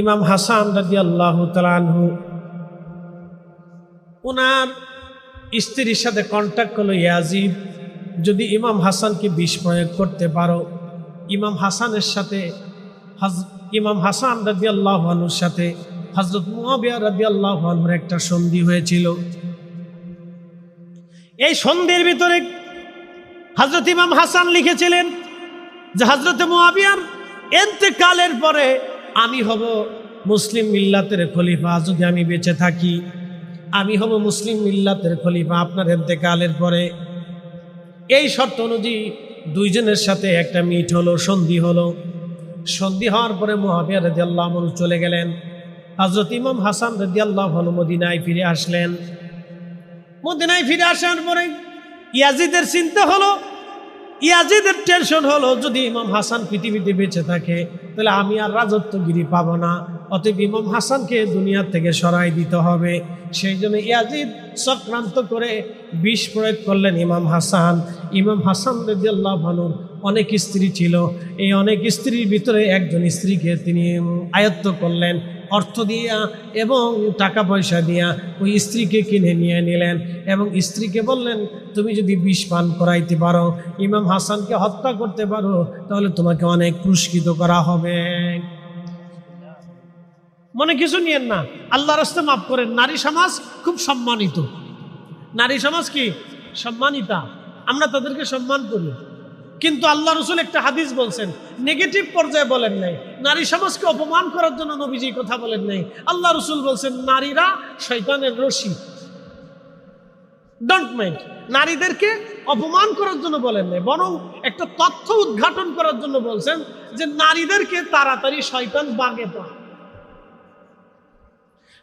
Speaker 1: ইমাম হাসান রাদিয়াল্লাহু তাআলা আনহু, ওনার স্ত্রীর সাথে কন্ট্যাক্ট করলো, ইয়াজিদ যদি ইমাম হাসানকে বিষ প্রয়োগ করতে পারো। ইমাম হাসানের সাথে ইমাম হাসান রাদিয়াল্লাহু আনহুর সাথে হযরত মুআবিয়া রাদিয়াল্লাহু আনহুর একটা সন্ধি হয়েছিল। এই সন্ধির ভিতরে হযরত ইমাম হাসান লিখেছিলেন যে হযরত মুআবিয়ার ইন্তেকালের পরে আমি হব মুসলিম মিল্লাতের খলিফা। যদি আমি বেঁচে থাকি আমি হব মুসলিম মিল্লাতের খলিফা আপনার ইন্তেকালের পরে। এই শর্ত অনুযায়ী দুইজনের সাথে একটা মিট হলো, সন্ধি হলো। সন্ধি হওয়ার পরে মুআবিয়া রাদিয়াল্লাহু আনহু চলে গেলেন। হযরত ইমাম হাসান রাদিয়াল্লাহু আনহু মদিনায় ফিরে আসলেন। মদিনায় ফিরে আসার পরে ইয়াজিদের চিন্তা হলো, ইয়াজিদের টেনশন হলো, যদি ইমাম হাসান পৃথিবীতে বেঁচে থাকে তাহলে আমি আর রাজত্বগিরি পাবো না, অতএব ইমাম হাসানকে দুনিয়া থেকে সরাই দিতে হবে। সেই জন্য ইয়াজিদ চক্রান্ত করে বিষ প্রয়োগ করলেন ইমাম হাসান। ইমাম হাসান রাদিয়াল্লাহু আনহুর অনেক স্ত্রী ছিল, এই অনেক স্ত্রীর ভিতরে একজন স্ত্রীকে তিনি আয়ত্ত করলেন, অর্থ দিয়া এবং টাকা পয়সা দিয়া ওই স্ত্রীকে কিনে নিয়ে নিলেন এবং স্ত্রীকে বললেন, তুমি যদি বিষ পান করাইতে পারো, ইমাম হাসানকে হত্যা করতে পারো, তাহলে তোমাকে অনেক পুরস্কৃত করা হবে। মনে কিছু নিয়েন না, আল্লাহর রাস্তায় মাফ করেন। নারী সমাজ খুব সম্মানিত, নারী সমাজ কি সম্মানিতা, আমরা তাদেরকে সম্মান করি। কিন্তু আল্লাহ রসুল একটা হাদিস বলছেন, নেগেটিভ পর্যায়ে বলেন নাই, নারী সমাজকে অপমান করার জন্য নবীজি কথা বলেন নাই। আল্লাহ রসুল বলছেন নারীরা শয়তানের রশি, ডোন্ট মাইন্ড। নারীদেরকে অপমান করার জন্য বলেন নাই, বরং একটা তথ্য উদ্ঘাটন করার জন্য বলছেন যে নারীদেরকে তাড়াতাড়ি শয়তান বাগে পায়।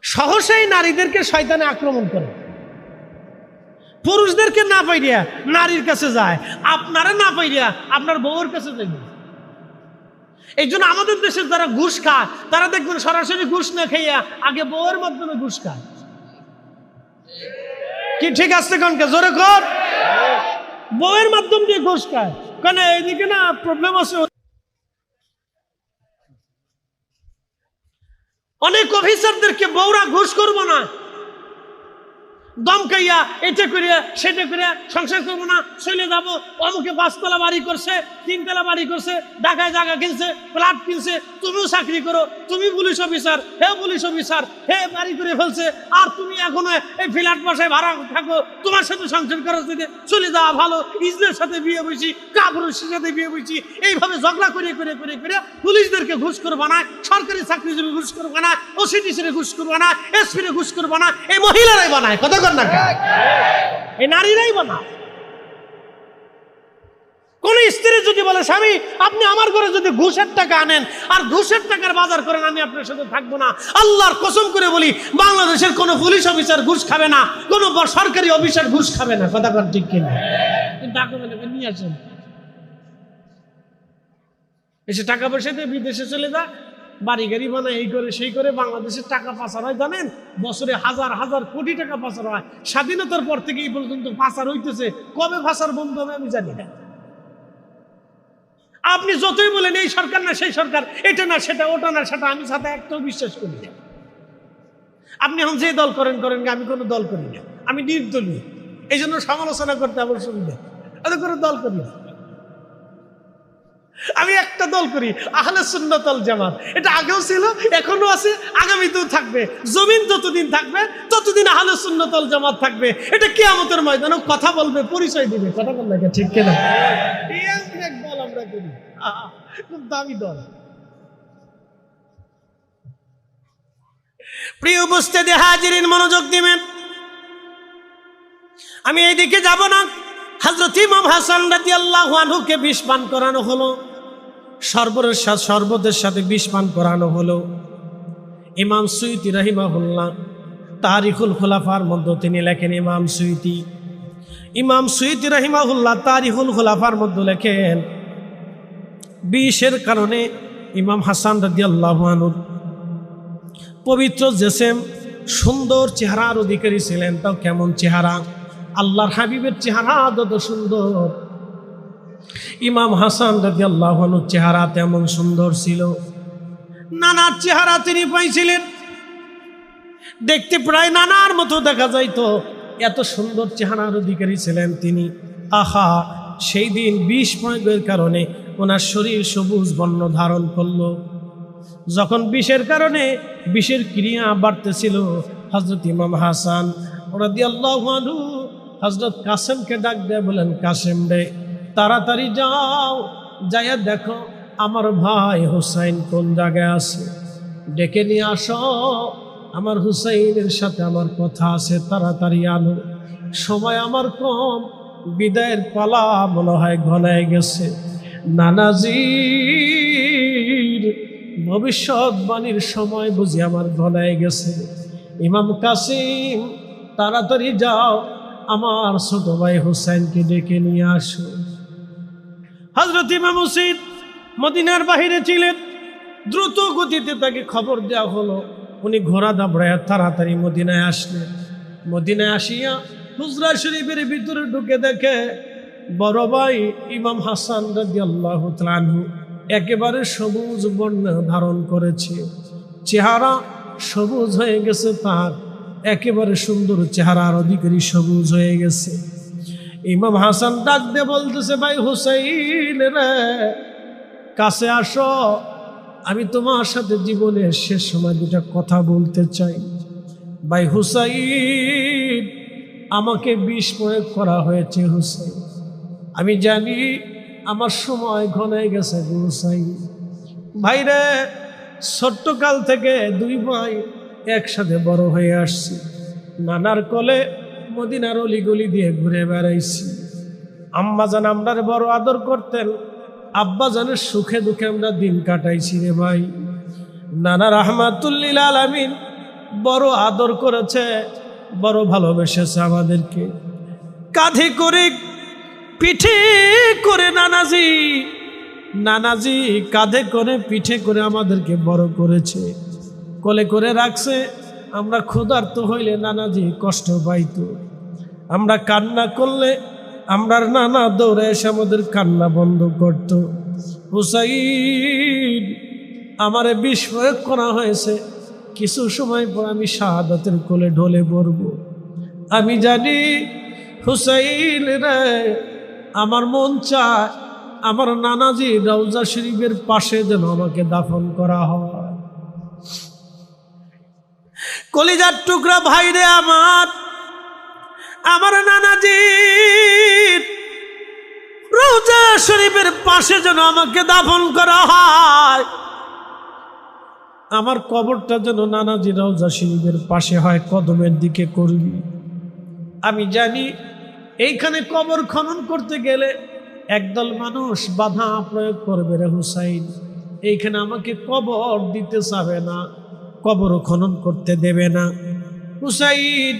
Speaker 1: সহসাই নারীদেরকে শয়তানে আক্রমণ করে, পুরুষদেরকে না পাইয়া নারীর কাছে যায়, আপনারা না পাইয়া আপনার বউয়ের কাছে যাইবে। এই জন্য আমাদের দেশের যারা ঘুষ খায় তারা দেখবেন সরাসরি ঘুষ না খাইয়া আগে বউয়ের মাধ্যমে ঘুষ খায়। কি ঠিক আছে কোনকে জোরে কর, বউয়ের মাধ্যম দিয়ে ঘুষ খায়। কেন এইদিকে না প্রবলেম আছে। অনেক অফিসারদেরকে বউরা ঘুষ করবো না, দমকাইয়া এটা করিয়া সেটা করিয়া সংসার করবো না, চলে যাবো, অমুকে 5 তলা বাড়ি করছে, 3 তলা বাড়ি করছে, ঢাকায় জায়গা কিনছে, ফ্ল্যাট কিনছে, তুমিও চাকরি করো, তুমি পুলিশ অফিসার, হে পুলিশ অফিসার, হে বাড়ি করে ফেলছে, আর তুমি এখনো এই ফ্ল্যাট বাসায় ভাড়া থাকো, তোমার সাথে সংসার করার জন্য চলে যাওয়া ভালো, ইজলের সাথে বিয়ে বসি, কাপুরুষের সাথে বিয়ে বসি, এইভাবে ঝগড়া করে করে করে করে পুলিশদেরকে ঘুষ করবো না, সরকারি চাকরিজীবী ঘুষ করবো না, ওসিডিসিরে ঘুষ করবো না, এসপিরে ঘুষ করবো না, এই মহিলারাই বানায়। কথা কর না, এই নারীরাই বানায়। কোন স্ত্রী যদি বলে স্বামী আপনি আমার ঘরে যদি ঘুষের টাকা আনেন আর ঘুষের টাকার বাজার করেন, আমি আপনার সাথে থাকবো না, আল্লাহর কসম করে বলি বাংলাদেশের কোন পুলিশ অফিসার ঘুষ খাবে না, কোন সরকারি অফিসার ঘুষ খাবে না। কথা কর ঠিক কিনা? টাকা নিয়ে আসেন, এসে টাকা পয়সা দিয়ে বিদেশে চলে যা, বাড়ি গাড়ি বানায়, এই করে সেই করে। বাংলাদেশের টাকা পাচার হয় জানেন, বছরে হাজার হাজার কোটি টাকা পাচার হয়। স্বাধীনতার পর থেকে এই পর্যন্ত পাচার হইতেছে, কবে পাচার বন্ধ হবে আমি জানি না। আপনি যতই বলেন এই সরকার না সেই সরকার, এটা না সেটা, ওটা না সেটা, আমি সাথে একটাও বিশ্বাস করি না। আপনি এখন যে দল করেন করেন, আমি কোনো দল করি না, আমি নির্দলীয়। এই জন্য সমালোচনা করতে আমার সুবিধা, আমি কোনো দল করি না। আমি একটা দল করি, আহলে সুন্নাত ওয়াল জামাত। এটা আগেও ছিল, এখনো আছে, আগামীতেও থাকবে। জমিন যতদিন থাকবে ততদিন আহলে সুন্নাত ওয়াল জামাত থাকবে। এটা কিয়ামতের ময়দানে কথা বলবে, পরিচয় দিবে। কথা বল না, ঠিক কিনা? এক দল আমরা করি, খুব দামি দল। প্রিয় উপস্থিতি হাজিরিন, মনোযোগ দিবেন। আমি এইদিকে যাব না। হযরত ইমাম হাসান রাদিয়াল্লাহু আনহুকে বিষ পান করানো হলো, শরবতের সাথে বিষ পান করানো হলো। ইমাম সুয়ুতি রাহিমাহুল্লাহ তারিখুল খুলাফার মধ্যে তিনি লেখেন, ইমাম সুয়ুতি রাহিমাহুল্লাহ তারিখুল খুলাফার মধ্যে লেখেন, বিষের কারণে ইমাম হাসান রাদিয়াল্লাহু আনহু পবিত্র জিসম, সুন্দর চেহারার অধিকারী ছিলেন। তাও কেমন চেহারা? আল্লাহর হাবিবের চেহারা যত সুন্দর, ইমাম হাসান রাদিয়াল্লাহু আনহুর চেহারা তেমন সুন্দর ছিল। নানার চেহারা তিনি পাইছিলেন, দেখতে প্রায় নানার মতো দেখা যাইতো। এত সুন্দর চেহারার অধিকারী ছিলেন তিনি। আহা, সেই দিন বিষ প্রয়োগের কারণে ওনার শরীর সবুজ বর্ণ ধারণ করলো। যখন বিষের কারণে বিষের ক্রিয়া বাড়তেছিল, হযরত ইমাম হাসান রাদিয়াল্লাহু আনহু হযরত কাসেমকে ডাক দিয়ে বলেন, কাসেম রে, তাড়াতাড়ি যাও, যাইয়া দেখো আমার ভাই হুসাইন কোন জায়গায় আছে, ডেকে নিয়ে আসো, আমার হুসাইনের সাথে আমার কথা আছে, তাড়াতাড়ি আনো, সময় আমার কম, বিদায়ের পালা মনে হয় ঘনায় গেছে। নানাজির ভবিষ্যৎবাণীর সময় বুঝি আমার ঘনায় গেছে। ইমাম কাসিম, তাড়াতাড়ি যাও, আমার ছোট ভাই হুসাইনকে ডেকে নিয়ে আসো। হযরত ইমাম হুসাইন মদিনার বাহিরে ছিলেন। দ্রুত গতিতে তাকে খবর দেওয়া হলো। উনি ঘোড়া দাবড়ায় তাড়াতাড়ি মদিনায় আসলেন। মদিনায় আসিয়া হুজরা শরীফের ভিতরে ঢুকে দেখে বড় ভাই ইমাম হাসান রাদিয়াল্লাহু তাআলা আনহু একেবারে সবুজ বর্ণ ধারণ করেছে, চেহারা সবুজ হয়ে গেছে, তার একেবারে সুন্দর চেহারার অধিকারী সবুজ হয়ে গেছে। ইমাম হাসান ডাক দিয়ে বলতেছে, ভাই হুসাইন রে, কাছে আসো, আমি তোমার সাথে জীবনের শেষ সময় দুটা কথা বলতে চাই। ভাই হুসাইন, আমাকে বিষ প্রয়োগ করা হয়েছে হুসাইন, আমি জানি আমার সময় ঘনায় গেছে হুসাইন। ভাইরে, ছোট্টকাল থেকে দুই ভাই একসাথে বড় হয়ে আসছি, নানার কোলে মদিনার অলিগলি দিয়ে ঘুরে বেড়াইছি। আম্মাজান আমরার বড় আদর করতেন, আব্বাজানের সুখে দুঃখে আমরা দিন কাটাইছি রে ভাই। নানা রাহমাতুল লিল আলামিন বড় আদর করেছে, বড় ভালোবেসেছে আমাদেরকে। কাঁধে করে পিঠে করে নানাজি কাঁধে করে পিঠে করে আমাদেরকে বড় করেছে, কোলে করে রাখছে। আমরা ক্ষুধার্ত হইলে নানাজি কষ্ট পাইত, আমরা কান্না করলে আমরার নানা দৌড়ে এসে আমাদের কান্না বন্ধ করত। হুসাইন, আমারে বিষ প্রয়োগ করা হয়েছে, কিছু সময় পর আমি শাহাদাতের কোলে ঢলে পড়ব। আমি জানি হুসাইন রে, আমার মন চায় আমার নানাজি রওজা শরীফের পাশে যেন আমাকে দাফন করা হয়। কলিজার টুকরা ভাই রে আমার নানাজির রওজা শরীফের পাশে যেন আমাকে দাফন করা হয়। আমার কবরটা যেন নানাজি রওজা শরীফের পাশে হয়, কদমের দিকে করবি। আমি জানি এইখানে কবর খনন করতে গেলে একদল মানুষ বাধা প্রয়োগ করবে রে হুসাইন, এইখানে আমাকে কবর দিতে চাবে না, কবর খনন করতে দেবে না। হুসাইন,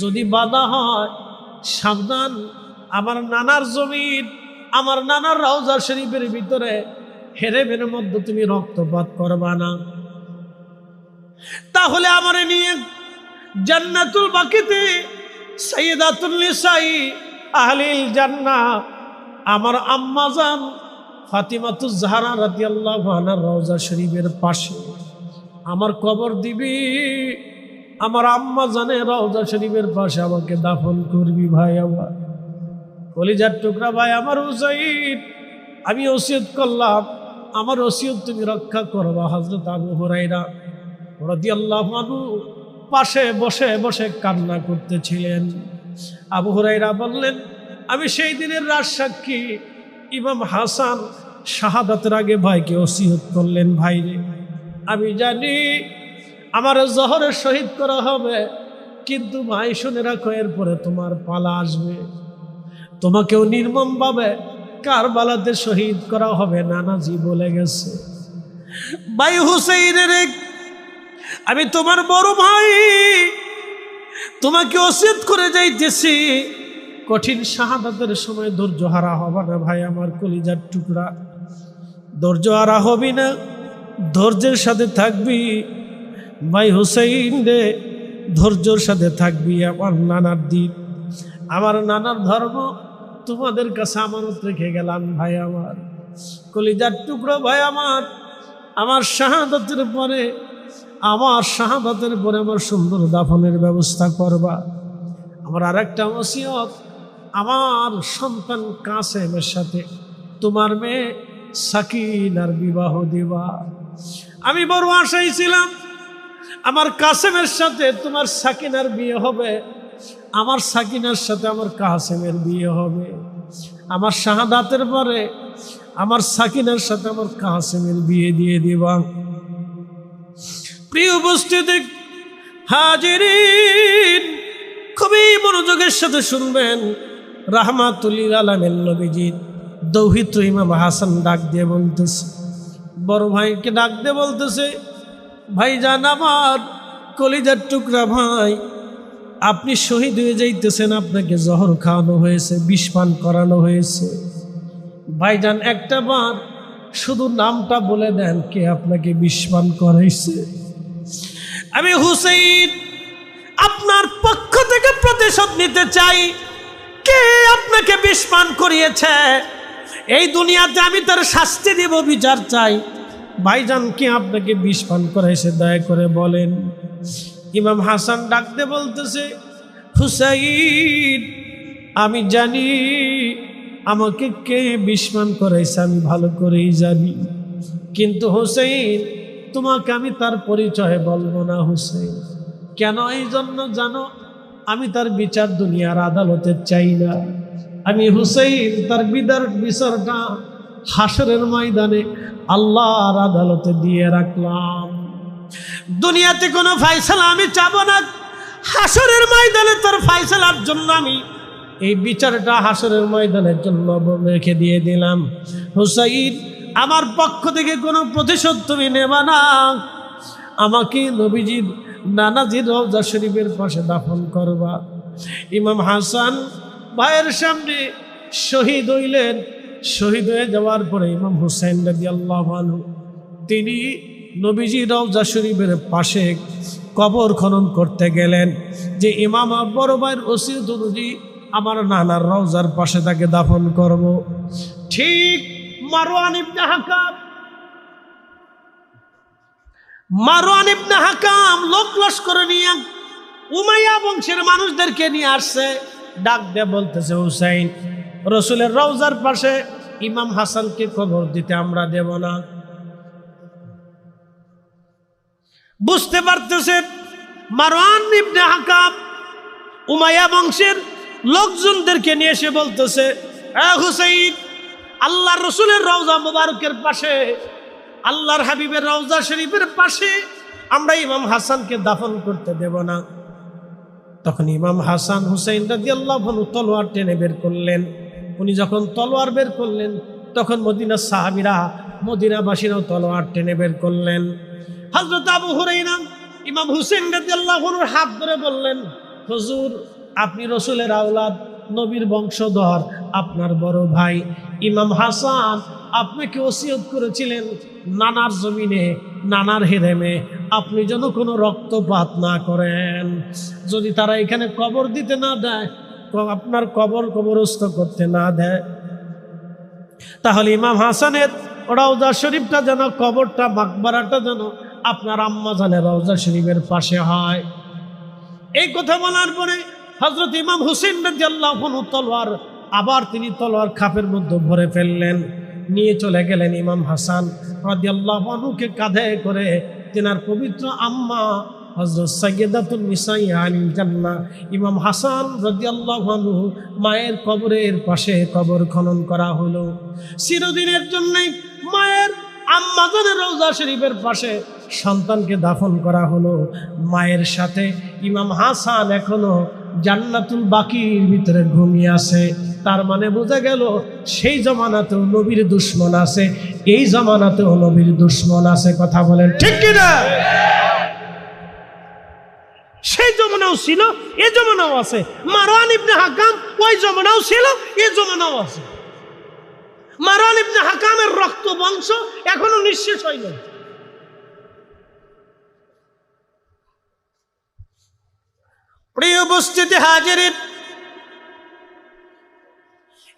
Speaker 1: যদি বাধা হয় সাবধান, আমার নানার জমিন, আমার নানার রওজা শরীফের ভিতরে হেরেমের মধ্যে তুমি রক্তপাত করবা না, তাহলে আমারে নিয়ে জান্নাতুল বাকিতে সাইয়্যিদাতুন নিসাই আহলিল জান্নাহ আমার আম্মাজান ফাতিমাতুজ জাহরা রাদিয়াল্লাহু আনহার রওজা শরীফের পাশে আমার কবর দিবি, আমার আম্মাজানের রওজা শরীফের পাশে আমাকে দাফন করবি। ভাই আমার কলিজার টুকরা ভাই আমার হুসাইন, আমি ওসিয়ত করলাম, আমার ওসিয়ত তুমি রক্ষা করবা। হযরত আবু হুরায়রা রাদিয়াল্লাহু আনহু পাশে বসে বসে কান্না করতেছিলেন। আবু হুরায়রা বললেন, আমি সেই দিনের রাত সাক্ষী, ইমাম হাসান শাহাদাতের আগে ভাইকে ওসিয়ত করলেন, ভাইরে আমি জানি আমার জহরে শহীদ করা হবে, কিন্তু ভাই শুনে রাখো, এরপরে তোমার পালা আসবে, তোমাকেও নির্মমভাবে কারবালাতে শহীদ করা হবে। নানাজি বলে গেছে, ভাই হুসাইনের, আমি তোমার বড় ভাই, তোমাকে ওসিয়ত করে যাইতেছি, কঠিন শাহাদাতের সময় ধৈর্য হারা হবে না। ভাই আমার কলিজার টুকরা, ধৈর্য হারা হবি না, ধৈর্যের সাথে থাকবি। ভাই হুসাইন রে, ধৈর্যর সাথে থাকবি। আমার নানার দিন, আমার নানার ধর্ম তোমাদের কাছে আমানত রেখে গেলাম। ভাই আমার কলিজার টুকরো, ভাই আমার শাহাদাতের পরে আমার সুন্দর দাফনের ব্যবস্থা করবা। আমার আরেকটা ওসিয়ত, আমার সন্তান কাসেমের সাথে তোমার মেয়ে সাকিনার বিবাহ দিবা। আমি বড় আশায় ছিলাম আমার কাসেমের সাথে তোমার সাকিনার বিয়ে হবে, আমার সাকিনার সাথে আমার কাসেমের বিয়ে হবে। আমার শাহাদাতের পরে আমার সাকিনার সাথে আমার কাসেমের বিয়ে দিয়ে দিবা। প্রিয় উপস্থিতি হাজিরিন, খুবই মনোযোগের সাথে শুনবেন। রাহমাতুল লিল আলামিন নবীজির দৌহিত্র ইমাম হাসান ডাক দিয়ে বলতেছে, বড় ভাইকে ডাক দিয়ে বলতেছে, ভাইজান আমার কলিজার টুকরা ভাই, আপনি শহীদ হয়ে যাইতেছেন, আপনাকে জহর খাওয়ানো হয়েছে, বিষ পান করানো হয়েছে। ভাইজান একটা বার শুধু নামটা বলে দেন, কে আপনাকে বিষ পান করাইছে? আমি হুসাইন আপনার পক্ষ থেকে প্রতিশোধ নিতে চাই। কে আপনাকে বিষ পান করিয়েছে? এই দুনিয়াতে আমি তার শাস্তি দিব, বিচার চাই। ভাইজান কে আপনাকে বিষ পান করাইছে, দয়া করে বলেন। ইমাম হাসান ডাকতে বলতেছে, হুসাইন আমি জানি আমাকে কে বিষ পান করাইছে, আমি ভালো করেই জানি, কিন্তু হুসাইন তোমাকে আমি তার পরিচয় বলবো না। হুসাইন কেন? এই জন্য জানো, আমি তার বিচার দুনিয়ার আদালতে চাই না। আমি হুসাইন তার বিচারটা হাসরের ময়দানে আল্লাহর আদালতে দিয়ে রাখলাম। দুনিয়াতে কোনো ফায়সালা আমি চাবো না, হাসরের ময়দানে তার ফায়সালার জন্য আমি এই বিচারটা হাসরের ময়দানের জন্য রেখে দিয়ে দিলাম। হুসাইন আমার পক্ষ থেকে কোনো প্রতিশোধ তুমি নেবা না। আমাকে নবীজির নানাজির রওজা শরীফের পাশে দাফন করবা। ইমাম হাসান ভাইয়ের সামনে শহীদ হইলেন। শহীদ হয়ে যাওয়ার পরে ইমাম হুসাইন রাদিয়াল্লাহু আনহু তিনি নবীজি রওজা শরীফের পাশে কবর খনন করতে গেলেন, যে ইমাম বড় ভাইয়ের ওসিয়ত অনুযায়ী আমার নানার রওজার পাশে তাকে দাফন করব। ঠিক মারওয়ান ইবনে হাকাম লোক লস্কর নিয়ে উমাইয়া বংশের মানুষদেরকে নিয়ে আসছে, ডাক দিয়ে বলতেছে, হুসাইন রসুলের রওজার পাশে ইমাম হাসানকে কবর দিতে আমরা দেব না। বুঝতে পারতেছে মারওয়ান ইবনে হাকাম উমাইয়া বংশের লোকজনদেরকে নিয়ে এসে বলতেছে, হুসাইন আল্লাহর রসুলের রওজা মুবারকের পাশে, আল্লাহর হাবিবের রওজা শরীফের পাশে আমরা ইমাম হাসানকে দাফন করতে দেব না। তখন ইমাম হাসান হুসাইন রাদিয়াল্লাহু আনহু তলোয়ার টেনে বের করলেন। উনি যখন তলোয়ার বের করলেন, তখন মদিনার সাহাবীরা, মদিনাবাসীরাও তলোয়ার টেনে বের করলেন। হযরত আবু হুরায়রা ইমাম হুসাইন রাদিয়াল্লাহু আনহুর হাত ধরে বললেন, হুজুর আপনি রসুলের আওলাদ, নবীর বংশধর, আপনার বড় ভাই ইমাম হাসান আপনাকে ওসিয়ত করেছিলেন নানার জমিনে, নানার হেরেমে আপনি যেন কোনো রক্তপাত না করেন। যদি তারা এখানে কবর দিতে না দেয়, আপনার কবরস্থ করতে না দেয়, তাহলে ইমাম হাসানের রওজা শরীফটা যেন, কবরটা, মাকবারাটা যেন আপনার আম্মা জানের রওজা শরীফের পাশে হয়। এই কথা বলার পরে হযরত ইমাম হুসাইন রাদিয়াল্লাহু আনহু তলোয়ার আবার তিনি তলোয়ার খাপের মধ্যে ভরে ফেললেন, নিয়ে চলে গেলেন ইমাম হাসান রাদিয়াল্লাহু আনহুকে কাঁধে করে তিনার পবিত্র আম্মা হযরত সাইয়্যিদাতুন নিসাই আলিল জান্নাহ ইমাম হাসান রাদিয়াল্লাহু আনহু মায়ের কবরের পাশে কবর খনন করা হলো। চিরদিনের জন্যই মায়ের আম্মা জানের রওজা শরীফের পাশে সন্তানকে দাফন করা হলো। মায়ের সাথে ইমাম হাসান এখনো জান্নাতুল বাকির ভিতরে ঘুমিয়ে আছে। তার মানে বোঝা গেল সেই জমানাতেও নবীর দুশ্মন আছে, এই জমানাতেও নবীর দুশ্মন আছে। কথা বলেন ঠিক কিনা? সেই জমানাও ছিল, এ জমানাও আছে। মারওয়ান ইবনে হাকাম ওই জমানাও ছিল, এ জমানাও আছে। মারওয়ান ইবনে হাকামের রক্ত বংশ এখনো নিঃশেষ হয় না। প্রিয় উপস্থিতি হাজিরিন,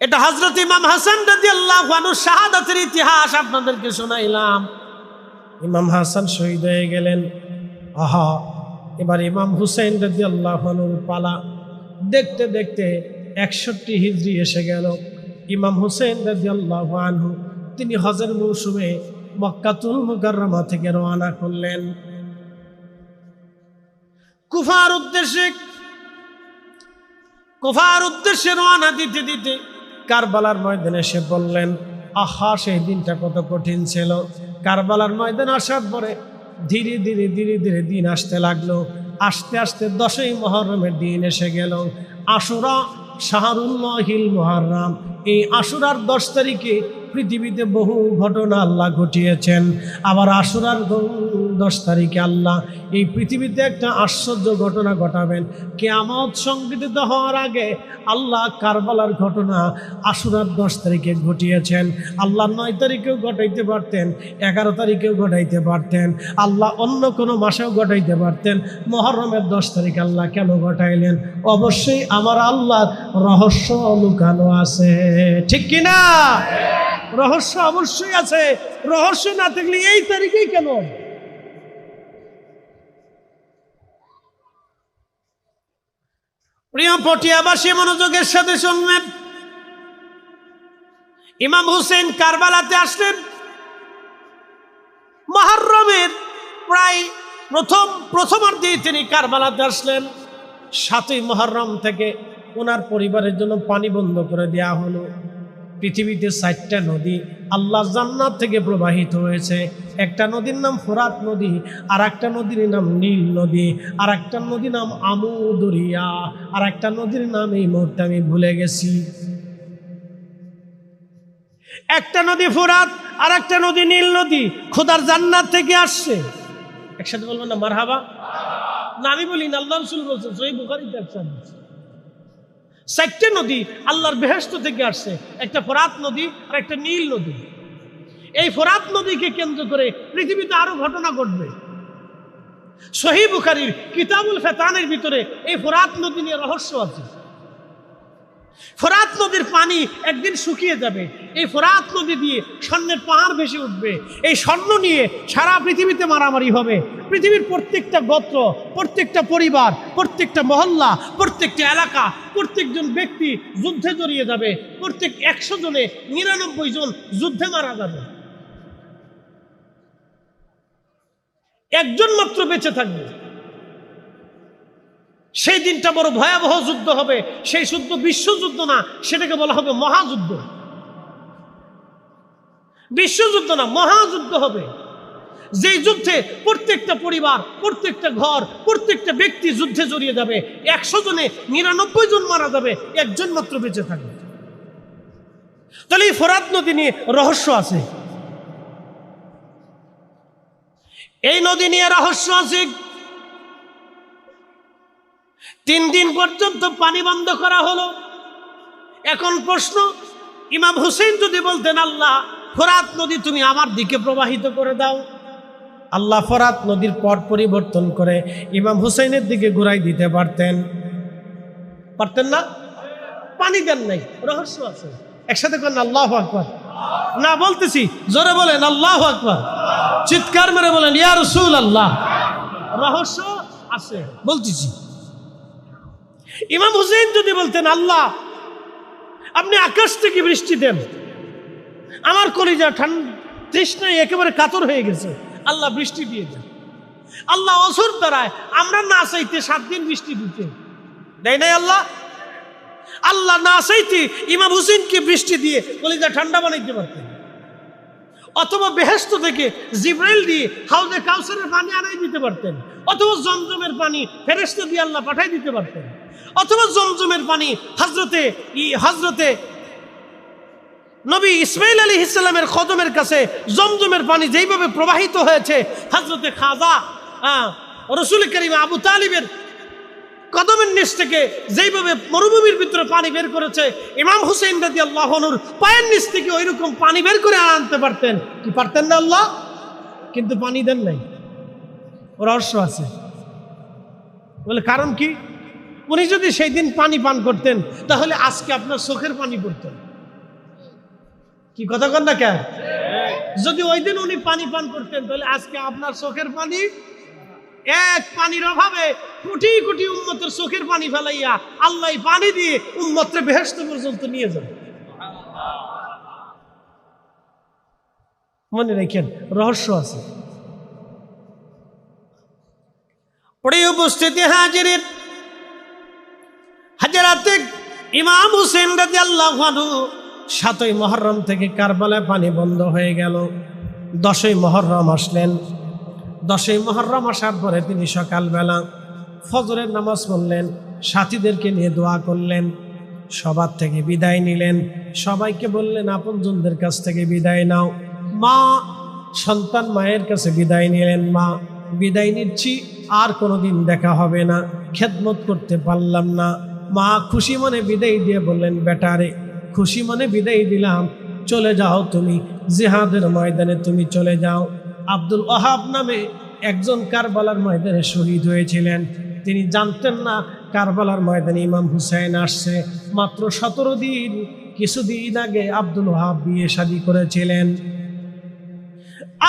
Speaker 1: এটা হযরত ইমাম হাসান রাদিয়াল্লাহু আনহু শাহাদাতের ইতিহাস আপনাদেরকে শোনাইলাম। ইমাম হাসান শহীদ হয়ে গেলেন। আহা, এবার ইমাম হুসাইন রাদিয়াল্লাহু আনহুর পালা। দেখতে দেখতে 61 হিজরি এসে গেল। ইমাম হুসেন রাদিয়াল্লাহু আনহু তিনি হজের মৌসুমে মক্কাতুল মুকাররমা থেকে রওনা করলেন কুফার উদ্দেশ্যে রওনা দিতে দিতে কারবালার ময়দানে এসে বললেন, আহা সেই দিনটা কত কঠিন ছিল। কারবালার ময়দানে আসার পরে ধীরে ধীরে ধীরে ধীরে দিন আসতে লাগলো। আস্তে আস্তে 10ই মুহররমের দিন এসে গেল। আশুরা শাহরুল্লাহিল মুহররম। এই আশুরার 10 তারিখে পৃথিবীতে বহু ঘটনা আল্লাহ ঘটিয়েছেন। আবার আশুরার 10 তারিখে আল্লাহ এই পৃথিবীতে একটা আশ্চর্য ঘটনা ঘটাবেন। কিয়ামত সংঘটিত হওয়ার আগে আল্লাহ কারবালার ঘটনা আশুরার 10 তারিখে ঘটিয়েছেন। আল্লাহ 9 তারিখেও ঘটাইতে পারতেন, 11 তারিখেও ঘটাইতে পারতেন, আল্লাহ অন্য কোনো মাসেও ঘটাইতে পারতেন। মুহররমের 10 তারিখ আল্লাহ কেন ঘটাইলেন? অবশ্যই আমার আল্লাহর রহস্য লুকানো আছে, ঠিক কিনা? রহস্য অবশ্যই আছে। রহস্য না থাকলে এই তারিখেই কেন? প্রিয় পটিয়াবাসী মনোযোগের সাথে শুনবেন। ইমাম হুসেন কারবালাতে আসলেন মুহররমের প্রায় প্রথমার্ধে তিনি কারবালাতে আসলেন। 7ই মুহররম থেকে ওনার পরিবারের জন্য পানি বন্ধ করে দেওয়া হলো। পৃথিবীতে 4টা নদী আল্লাহ জান্নাত থেকে প্রবাহিত হয়েছে। একটা নদীর নাম ফোরাত নদী, আর একটা নদীর নাম নীল নদী, আর একটা নদীর নাম আমু দরিয়া, আর একটা নদীর নাম এই মুহূর্তে আমি ভুলে গেছি। একটা নদী ফোরাত আর একটা নদী নীল নদী খোদার জান্নাত থেকে আসছে। একসাথে বলবেন না মারহাবা? না আমি বলি না, আল্লাহ রাসূল বলছেন, সহিহ বুখারীতে একসাথে 4টে নদী আল্লাহর বেহেশত থেকে আসছে। একটা ফোরাত নদী আর একটা নীল নদী। এই ফোরাত নদীকে কেন্দ্র করে পৃথিবীতে আরো ঘটনা ঘটবে। সহিহ বুখারীর কিতাবুল ফিতানের ভিতরে এই ফোরাত নদী নিয়ে রহস্য আছে। ফোরাত নদীর পানি একদিন শুকিয়ে যাবে। এই ফোরাত নদী দিয়ে স্বর্ণের পাহাড় ভেসে উঠবে। এই স্বর্ণ নিয়ে সারা পৃথিবীতে মারামারি হবে। পৃথিবীর প্রত্যেকটা গোত্র, প্রত্যেকটা পরিবার, প্রত্যেকটা মহল্লা, প্রত্যেকটা এলাকা, প্রত্যেকজন ব্যক্তি যুদ্ধে জড়িয়ে যাবে। প্রত্যেক 100 জনে 99 জন যুদ্ধে মারা যাবে। একজন মাত্র বেঁচে থাকবে। সেই দিনটা বড় ভয়াবহ যুদ্ধ হবে। সেই যুদ্ধ বিশ্বযুদ্ধ না, সেটাকে বলা হবে মহাযুদ্ধ। বিশ্বযুদ্ধ না, মহাযুদ্ধ হবে। যেই যুদ্ধে প্রত্যেকটা পরিবার, প্রত্যেকটা ঘর, প্রত্যেকটা ব্যক্তি যুদ্ধে জড়িয়ে যাবে। 100 জনে 99 জন মারা যাবে, একজন মাত্র বেঁচে থাকবে। তাহলে এই ফোরাত নদী নিয়ে রহস্য আছে। এই নদী নিয়ে রহস্য আছে। 3 দিন পর্যন্ত পানি বন্ধ করা হলো। এখন প্রশ্ন, ইমাম হুসেন যদি বলতেন, আল্লাহ ফোরাত নদী তুমি আমার দিকে প্রবাহিত করে দাও, আল্লাহ ফোরাত নদীর পথ পরিবর্তন করে ইমাম হুসেনের দিকে ঘুরাই দিতে পারতেন? পারতেন না? পানি দেন নাই, রহস্য আছে। একসাথে করেন আল্লাহু আকবার। না বলতেছি, জোরে বলেন আল্লাহু আকবার। চিৎকার মেরে বলেন ইয়া রাসূলুল্লাহ। রহস্য আছে বলতেছি। ইমাম হুসেন যদি বলতেন, আল্লাহ আপনি আকাশ থেকে বৃষ্টি দেন, আমার কলিজা তৃষ্ণায় একেবারে কাতর হয়ে গেছে, আল্লাহ বৃষ্টি দিয়ে দেন। আল্লাহ অসুর দ্বারায় আমরা না চাইতে 7 দিন বৃষ্টি দিতে দেয় নাই আল্লাহ। আল্লাহ না চাইতে ইমাম হুসেনকে বৃষ্টি দিয়ে কলিজা ঠান্ডা বানাইতে পারতেন। অথবা বেহেশত থেকে জিবরাইল দিয়ে হাউজে কাউসারের পানি আনাই দিতে পারতেন। অথবা জমজমের পানি ফেরেশতা দিয়ে আল্লাহ পাঠাই দিতে পারতেন। অথবা জমজমের পানি হযরতে নবী ইসমাইল আলাইহিস সালামের কদমের কাছে জমজমের পানি যেইভাবে প্রবাহিত হয়েছে, হযরতে খাজা রাসূল করিম আবু তালিবের কদমের নিচ থেকে যেইভাবে মরুভূমির ভিতরে পানি বের করেছে, ইমাম হুসেন রাদিয়াল্লাহু আনহুর পায়ের নিচ থেকে ওইরকম পানি বের করে আনতে পারতেন কি পারতেন না আল্লাহ? কিন্তু পানি দেন নাই। রহস্য আছে। বলে কারণ কি? উনি যদি সেই দিন পানি পান করতেন তাহলে আজকে আপনার চোখের পানি পড়তেন। কি কথা কন না কেন? যদি ওই দিন উনি পানি পান করতেন তাহলে আজকে আপনার চোখের পানি এক পানির অভাবে কোটি কোটি উম্মতের চোখের পানি ফেলাইয়া আল্লাহ পানি দিয়ে উম্মতরে বেহেশত পর্যন্ত নিয়ে যান। মনে রাখেন, রহস্য আছে। প্রিয় উপস্থিতি হাজিরিন, হাজরাতে ইমাম হুসেন রাদিয়াল্লাহু আনহু 7ই মুহররম থেকে কারবালায় পানি বন্ধ হয়ে গেল। 10ই মুহররম আসলেন। 10ই মুহররম আসার পরে তিনি সকালবেলা ফজরের নামাজ পড়লেন, সাথীদেরকে নিয়ে দোয়া করলেন, সবার থেকে বিদায় নিলেন। সবাইকে বললেন আপনজনদের কাছ থেকে বিদায় নাও। মা সন্তান মায়ের কাছে বিদায় নিলেন, মা বিদায় নিচ্ছি, আর কোনোদিন দেখা হবে না, খেদমত করতে পারলাম না। মা খুশি মনে বিদায় দিয়ে বললেন, বেটারে খুশি মনে বিদায় দিলাম, চলে যাও তুমি জিহাদের ময়দানে, তুমি চলে যাও। আব্দুল ওয়াহাব নামে একজন কারবালার ময়দানে শহীদ হয়েছিলেন। তিনি জানতেন না কারবালার ময়দানে ইমাম হুসাইন আসছে। মাত্র 17 দিন, কিছুদিন আগে আব্দুল ওয়াহাব বিয়ে শাদী করেছিলেন।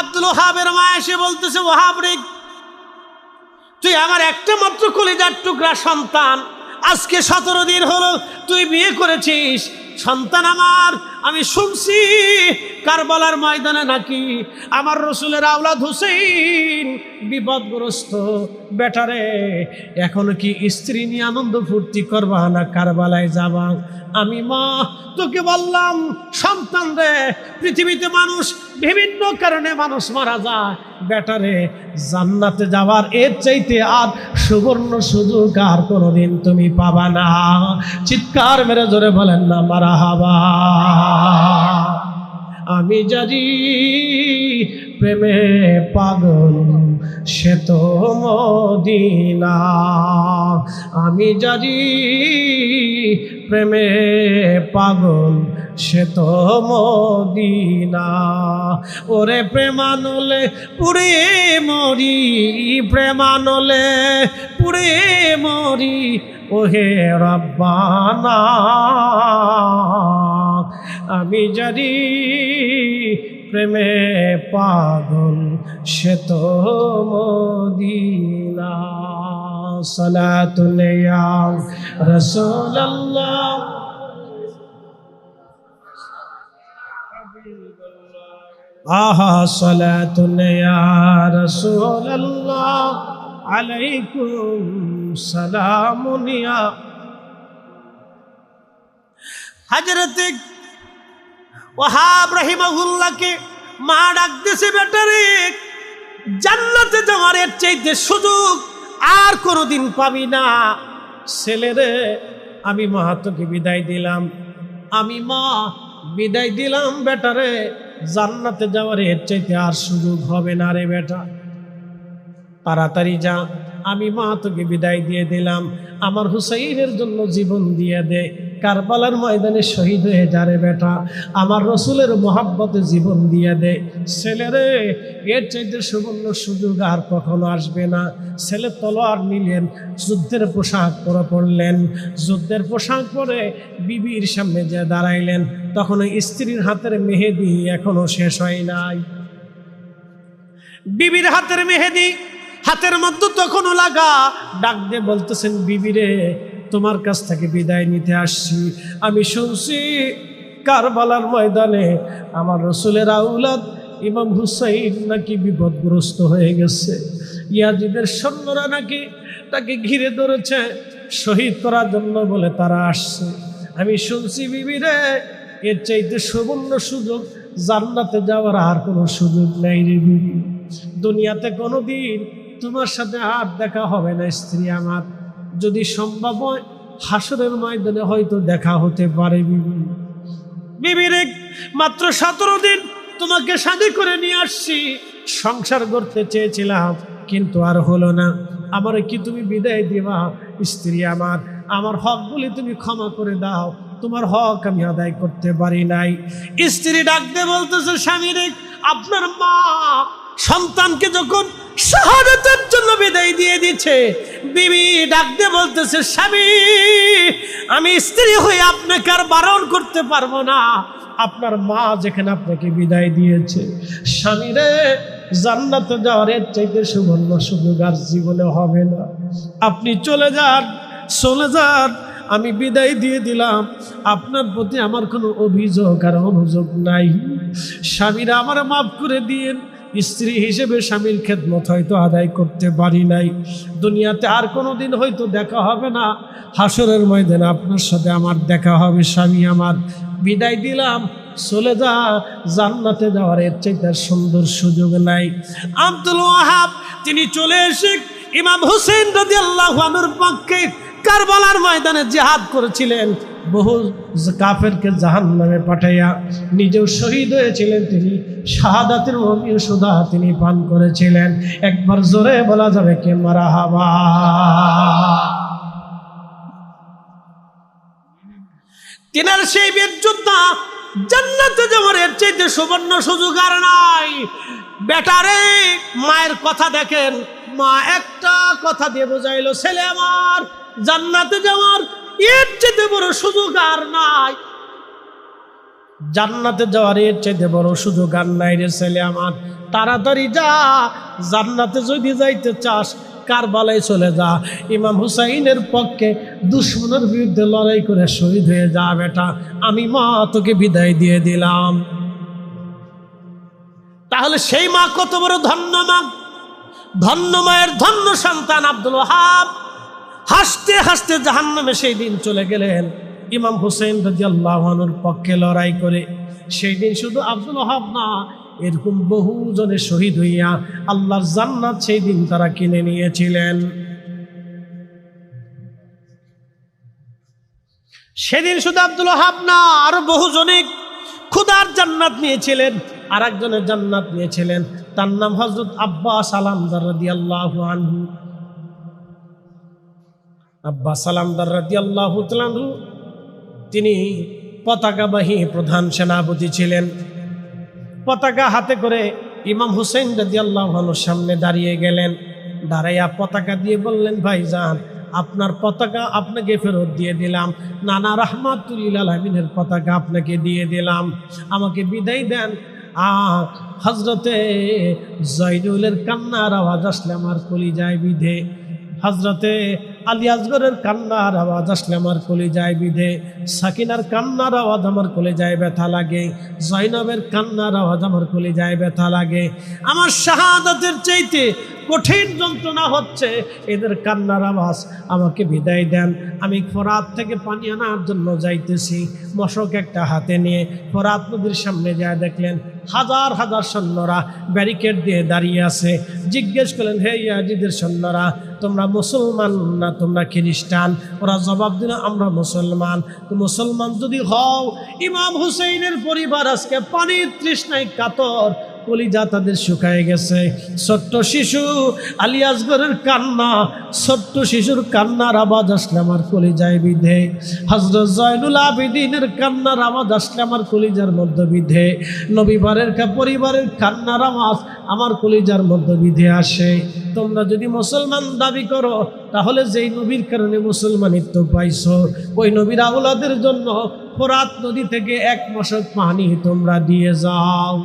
Speaker 1: আব্দুল ওয়াহাবের মা এসে বলতেছে, ওয়াহাব রে, তুই আমার একটা মাত্র কলিজার টুকরা সন্তান, আজকে 17 দিন হলো তুই বিয়ে করেছিস। সন্তান আমার, আমি শুনছি কারবালার ময়দানে নাকি আমার রসুলের আওলাদ হুসেইন বিপদগ্রস্ত। বেটারে এখনো কি স্ত্রী নিয়ে আনন্দ ফুর্তি করবা না কারবালায় যাবা? আমি মা তোকে বললাম, সন্তান রে, পৃথিবীতে মানুষ বিভিন্ন কারণে মানুষ মারা যায়, বেটারে জান্নাতে যাওয়ার এর চাইতে আর সুবর্ণ সুযোগ আর কোনোদিন তুমি পাবা না। চিৎকার মেরে জোরে বলেন না মারহাবা। আমি জানি প্রেমে পাগল সে তো মদিনা, আমি জানি প্রেমে পাগল সে তো মদিনা। ওরে প্রেমানলে পুরে মরি, প্রেমানলে পুরে মরি, ওহে রব্বানা। আমি জানি প্রেমে পাগল সে তো মদিনা। সালাতুল ইয়া রাসূলুল্লাহ, আহা সালাতুল ইয়া রাসূলুল্লাহ, আলাইকুম সালামুন ইয়া। হযরতে ওয়াহাব রাহিমাহুল্লাহকে মা ডাক দিয়েছে, বেটারে জান্নাতে যাওয়ার এর চাইতে সুযোগ আর কোনোদিন পাবি না। ছেলেরে আমি মা তোকে বিদায় দিলাম, আমি মা বিদায় দিলাম, বেটারে জান্নাতে যাওয়ার এর চাইতে আর সুযোগ হবে না রে বেটা, তাড়াতাড়ি যা। আমি মা তোকে বিদায় দিয়ে দিলাম, আমার হুসাইনের জন্য জীবন দিয়ে দে, কারবালার ময়দানে শহীদ হয়ে যা রে বেটা, আমার রসুলের মোহাব্বতে জীবন দিয়ে দে। ছেলেরে এর চাইতে সুবর্ণ সুযোগ আর কখনো আসবে না। ছেলে তলোয়ার নিলেন, যুদ্ধের পোশাক পরে পড়লেন, যুদ্ধের পোশাক পরে বিবির সামনে যে দাঁড়াইলেন, তখন স্ত্রীর হাতের মেহেদি এখনো শেষ হয় নাই। বিবির হাতের মেহেদি হাতের মধ্যে তখনও লাগা। ডাক দিয়ে বলতেছেন, বিবিরে তোমার কাছ থেকে বিদায় নিতে আসছি। আমি শুনছি কারবালার ময়দানে আমার রসুলের আউলাদ ইমাম হুসাইন নাকি বিপদগ্রস্ত হয়ে গেছে, ইয়াজিদের সৈন্যরা নাকি তাকে ঘিরে ধরেছে, শহীদ করার জন্য বলে তারা আসছে। আমি শুনছি বিবিরে, এর চাইতে সুবর্ণ সুযোগ জান্নাতে যাওয়ার আর কোনো সুযোগ নাই রে বিবি। দুনিয়াতে কোনোদিন তোমার সাথে আর দেখা হবে না স্ত্রী আমার, যদি সম্ভব হয় হাসরের ময়দানে হয়তো দেখা হতে পারে। বিবি বিবিরে মাত্র 17 দিন তোমাকে শাদী করে নিয়ে আসছি, সংসার করতে চেয়েছিলাম কিন্তু আর হলো না, আমার কি তুমি বিদায় দিবা? স্ত্রী আমার, আমার হকগুলি তুমি ক্ষমা করে দাও, তোমার হক আমি আদায় করতে পারি নাই। স্ত্রী ডাক দিয়ে বলতেছে, স্বামী রে, আপনার মা সন্তানকে যখন শাহাদাতের জন্য বিদায় দিয়ে দিচ্ছে, বিবি ডাক দিয়ে বলতেছে, স্বামী আমি স্ত্রী হয়ে আপনাকে আর বারণ করতে পারবো না, আপনার মা যেখানে আপনাকে বিদায় দিয়েছে, স্বামী রে জান্নাতে যাওয়ার এর চাইতে সুবর্ণ সুযোগ আর জীবনে হবে না। আপনি চলে যান, আমি বিদায় দিয়ে দিলাম। আপনার প্রতি আমার কোনো অভিযোগ আর অনুযোগ নাই। স্বামীরা আমার মাফ করে দিয়েন। স্ত্রী হিসেবে স্বামীর খেদমত হয়তো আদায় করতে পারি নাই, দুনিয়াতে আর কোনোদিন হয়তো দেখা হবে না, হাসরের ময়দানে আপনার সাথে আমার দেখা হবে। স্বামী আমার, বিদায় দিলাম, চলে যা, জান্নাতে যাওয়ার এর চাইতে সুন্দর সুযোগ নাই। আব্দুল ওয়াহাব তিনি চলে এসে ইমাম হুসেন রাদিয়াল্লাহু আনহুর পক্ষে কারবালার ময়দানে জিহাদ করেছিলেন। বহু কাফেরকে জাহান্নামে পাঠাইয়া নিজেও শহীদ হয়েছিলেন। তিনি শাহাদাতের মমিন সুধা তিনি পান করেছিলেন। একবার জোরে বলা যাবে কে মারহাবা। তিনার সেই বীর যোদ্ধা জান্নাতে যাওয়ার এর চাইতে সুবর্ণ সুযোগ আর নাই। বেটারে, মায়ের কথা দেখেন, মা একটা কথা দিয়ে বোঝাইলো, ছেলে আমার জান্নাতে যাওয়ার এর চাইতে বড় সুযোগ আর নাই। জান্নাতে যাওয়ার এর চাইতে বড় সুযোগ আর নাই রে ছেলে আমার, তাড়াতাড়ি যা, জান্নাতে যদি যাইতে চাস কারবালায় চলে যা, ইমাম হুসাইনের পক্ষে দুশমনের বিরুদ্ধে লড়াই করে শহীদ হয়ে যা বেটা, আমি মা তোকে বিদায় দিয়ে দিলাম। তাহলে সেই মা কত বড় ধন্য মা, ধন্য মায়ের ধন্য সন্তান আব্দুল ওয়াহাব হাসতে হাসতে জাহান্নামে সেই দিন চলে গেলেন ইমাম হুসেন রাদিয়াল্লাহু আনহুর পক্ষে লড়াই করে। সেই দিন শুধু আব্দুল ওয়াহাব না, এরকম বহু জনে শহীদ হইয়া আল্লাহর জান্নাত সেই দিন তারা কিনে নিয়েছিলেন। সেদিন শুধু আব্দুল ওয়াহাব না, আরো বহু জনে খুদার জান্নাত নিয়েছিলেন। আর একজনের জান্নাত নিয়েছিলেন, তার নাম হযরত আব্বাস সালামদার রাদিয়াল্লাহু আনহু। আব্বাস সালামদার রাদিয়াল্লাহু তাআলা আনহু তিনি পতাকাবাহী প্রধান সেনাপতি ছিলেন। পতাকা হাতে করে ইমাম হুসেন রাদিয়াল্লাহু আনহুর সামনে দাঁড়িয়ে গেলেন। দাঁড়াইয়া পতাকা দিয়ে বললেন, ভাইজান আপনার পতাকা আপনাকে ফেরত দিয়ে দিলাম, নানা রাহমাতুল লিল আলামিনের পতাকা আপনাকে দিয়ে দিলাম, আমাকে বিদায় দেন। হযরতে জয়নুলের কান্নার আওয়াজ আসলে আমার কলিজায় বিধে, হযরতে আলী আসগরের কান্নার আওয়াজ আসলে আমার কলিজায় বিধে, সাকিনার কান্নার আওয়াজ আমার কলিজায় ব্যথা লাগে, জয়নবের কান্নার আওয়াজ আমার কলিজায় ব্যথা লাগে। আমার শাহাদাতের চাইতে কঠিন যন্ত্রণা হচ্ছে এদের কান্নার আওয়াজ, আমাকে বিদায় দেন। আমি ফোরাত থেকে পানি আনার জন্য যাইতেছি। মশক একটা হাতে নিয়ে ফোরাত নদীর সামনে যায় দেখলেন হাজার হাজার সৈন্যরা ব্যারিকেড দিয়ে দাঁড়িয়ে আছে। জিজ্ঞেস করলেন, হে ইয়াজিদের সৈন্যরা, তোমরা মুসলমান না তোমরা খ্রিস্টান? ওরা জবাব দিল, আমরা মুসলমান। তো মুসলমান যদি হও, ইমাম হুসেইনের পরিবার আজকে পানির তৃষ্ণায় কাতর, কলিজা তাদের শুকায় গেছে। ছোট্ট শিশু আলী আসগরের কান্না, ছোট্ট শিশুর কান্নার আওয়াজ আসলে আমার কলিজায় বিধে, হযরত জয়নুল আবেদিনের কান্নার আওয়াজ আসলে আমার কলিজার মধ্যে বিধে, নবীবারের পরিবারের কান্নার আওয়াজ আমার কলিজার মধ্যে বিধে আসে। তোমরা যদি মুসলমান দাবি করো, তাহলে যেই নবীর কারণে মুসলমানিত্ব পাইছো, ওই নবীর আওলাদের জন্য ফোরাত নদী থেকে এক মশক পানি তোমরা দিয়ে যাও।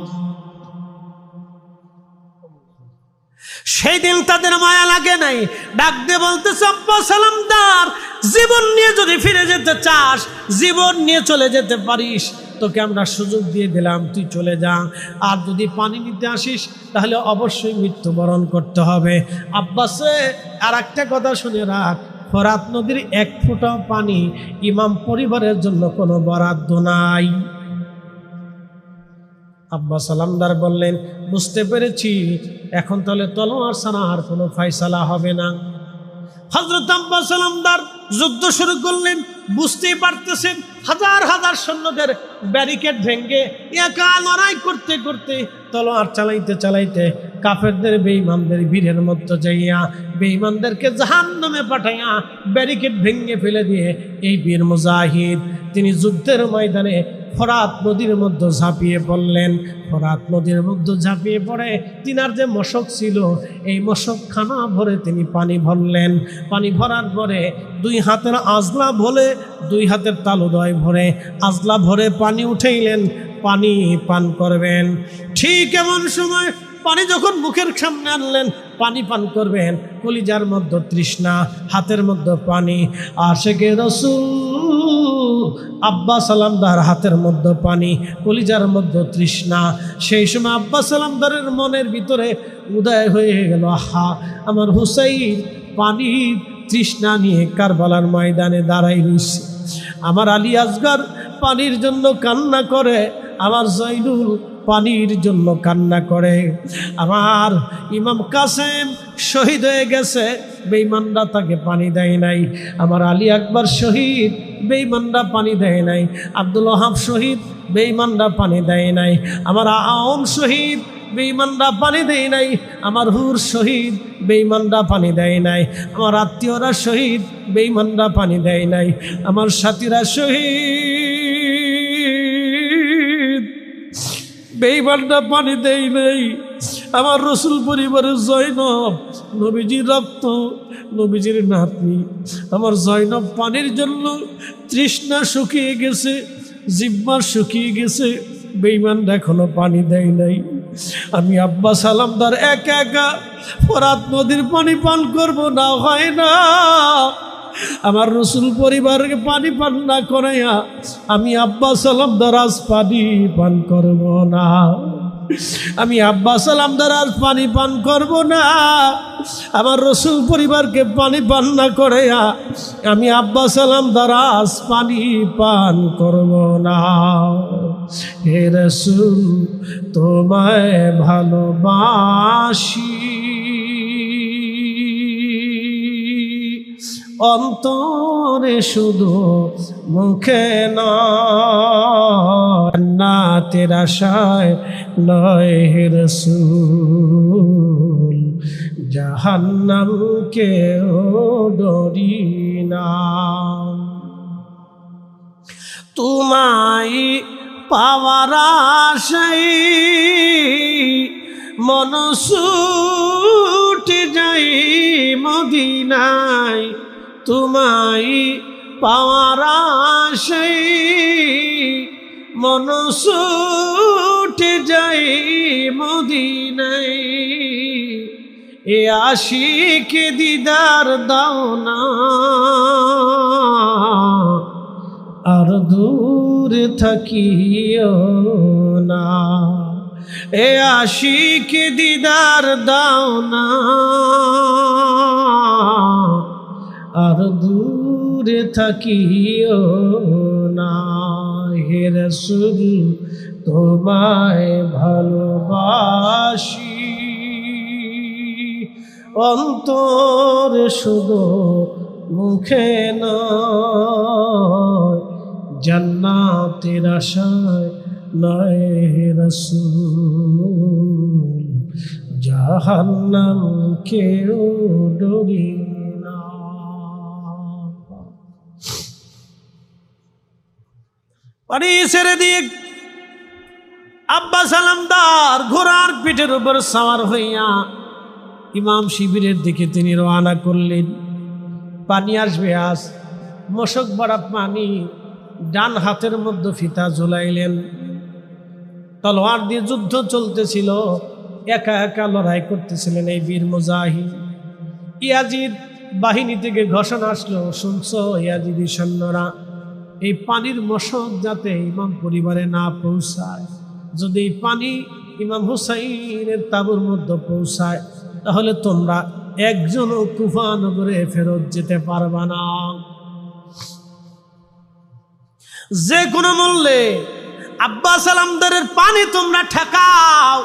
Speaker 1: সেই দিন তাদের মায়া লাগে নাই, ডাক দিয়ে বলতেছে, আব্বাস সালামদার, জীবন নিয়ে যদি ফিরে যেতে চাস, জীবন নিয়ে চলে যেতে পারিস, তোকে আমরা সুযোগ দিয়ে দিলাম, তুই চলে যা। আর যদি পানি নিতে আসিস, তাহলে অবশ্যই মৃত্যুবরণ করতে হবে। আব্বাসে আর একটা কথা শুনে রাখ, ফোরাত নদীর এক ফোঁটা পানি ইমাম পরিবারের জন্য কোনো বরাদ্দ নাই। আব্বাস সালামদার বললেন, বুঝতে পেরেছি, এখন তাহলে তলোয়ার ছাড়া আর কোনো ফয়সালা হবে না। হযরত আব্বাস সালামদার যুদ্ধ শুরু করলেন। বুঝতেই পারতেছেন, হাজার হাজার সৈন্যদের ব্যারিকেড ভেঙে একা লড়াই করতে করতে, তলোয়ার চালাইতে চালাইতে কাফেরদের বেঈমানদের ভিড়ের মধ্যে যাইয়া বেঈমানদেরকে জাহান্নামে পাঠাইয়া ব্যারিকেড ভেঙে ফেলে দিয়ে এই বীর মুজাহিদ তিনি যুদ্ধের ময়দানে ফোরাত নদীর মধ্যে ঝাঁপিয়ে পড়লেন। ফোরাত নদীর মধ্যে ঝাঁপিয়ে পড়ে তিনার যে মশক ছিল, এই মশক খানা ভরে তিনি পানি ভরলেন। পানি ভরার পরে দুই হাতের আজলা ভরে, দুই হাতের তালুদয় ভরে আজলা ভরে পানি উঠাইলেন, পানি পান করবেন। ঠিক এমন সময় পানি যখন মুখের সামনে আনলেন, পানি পান করবেন, কলিজার মধ্যে তৃষ্ণা, হাতের মধ্যে পানি। আশেকে রাসূল আব্বা সালামদার হাতের মধ্যে পানি, কলিজার মধ্যে তৃষ্ণা। সেই সময় আব্বা সালামদারের মনের ভিতরে উদয় হয়ে গেল, আহা, আমার হুসাইন পানির তৃষ্ণা নিয়ে কারবালার ময়দানে দাঁড়াই রয়েছে। আমার আলী আসগর পানির জন্য কান্না করে, আমার জয়নুল পানির জন্য কান্না করে, আমার ইমাম কাসেম শহীদ হয়ে গেছে, বেঈমানরা তাকে পানি দেয় নাই। আমার আলী আকবর শহীদ, বেঈমানরা পানি দেয় নাই। আব্দুল ওহাব শহীদ, বেঈমানরা পানি দেয় নাই। আমার আওম শহীদ, বেঈমানরা পানি দেয় নাই। আমার হুর শহীদ, বেঈমানরা পানি দেয় নাই। আমার আত্মীয়রা শহীদ, বেঈমানরা পানি দেয় নাই। আমার সাথীরা শহীদ, বেঈমানরা পানি দেয় নাই। আমার রসুল পরিবারের জয়নব, নবীজির রক্ত, নবীজির নাতনি, আমার জয়নব পানির জন্য তৃষ্ণা শুকিয়ে গেছে, জিহ্বা শুকিয়ে গেছে, বেঈমানরা এখনো পানি দেয় নাই। আমি আব্বা সালামদার একা একা ফোরাত নদীর পানি পান করব না, হয় না। আমার রসুল পরিবারকে পানি পান না করাইয়া আমি আব্বা সালামদার আজ পানি পান করব না। আমি আব্বা সালামদার আজ পানি পান করব না। আমার রসুল পরিবারকে পানি পান না করাইয়া আমি আব্বা সালামদার আজ পানি পান করব না। হে রসুল, তোমায় ভালোবাসি, অন্তরে শুধু মুখে নয়, জান্নাতের আশায় নয় হে রাসূল, জাহান্নামকেও ডরি না। তোমায় পাওয়ার আশায় মন ছুটে যাই মদিনায়, তোমায় পাওয়ার আশায় মন ছুটে যাই মদিনায়। এ আশিকে দিদার দাও না, আর দূরে থাকিও না। এ আশিকে দিদার দাও না, আর দূরে থাকিও না। হে রাসূল, তোমায় ভালোবাসি, অন্তর শুধু মুখে নয়, জান্নাতের আশায় নয় হে রাসূল, জাহান্নামকেও ডরি না। পানি ছেড়ে দিয়ে আব্বা সালামদার ঘোড়ার পিঠের উপর সাওয়ার হইয়া ইমাম শিবিরের দিকে তিনি রওনা করলেন। পানি আসবে আজ, মশক ভরা পানি, ডান হাতের মধ্যে ফিতা ঝুলাইলেন। তলোয়ার দিয়ে যুদ্ধ চলতেছিল, একা একা লড়াই করতেছিলেন এই বীর মুজাহিদ। ইয়াজিদ বাহিনী থেকে ঘোষণা আসলো, শুনছো ইয়াজিদি সৈন্যরা, এই পানির মশক যাতে ইমাম পরিবারে না পৌঁছায়, যদি এই পানি ইমাম হুসাইনের তাবুর মধ্যে পৌঁছায় তাহলে তোমরা একজনও কুফা নগরে ফেরত যেতে পারবা না। যে কোনো মূল্যে আব্বা সালামদারের পানি তোমরা ঠেকাও,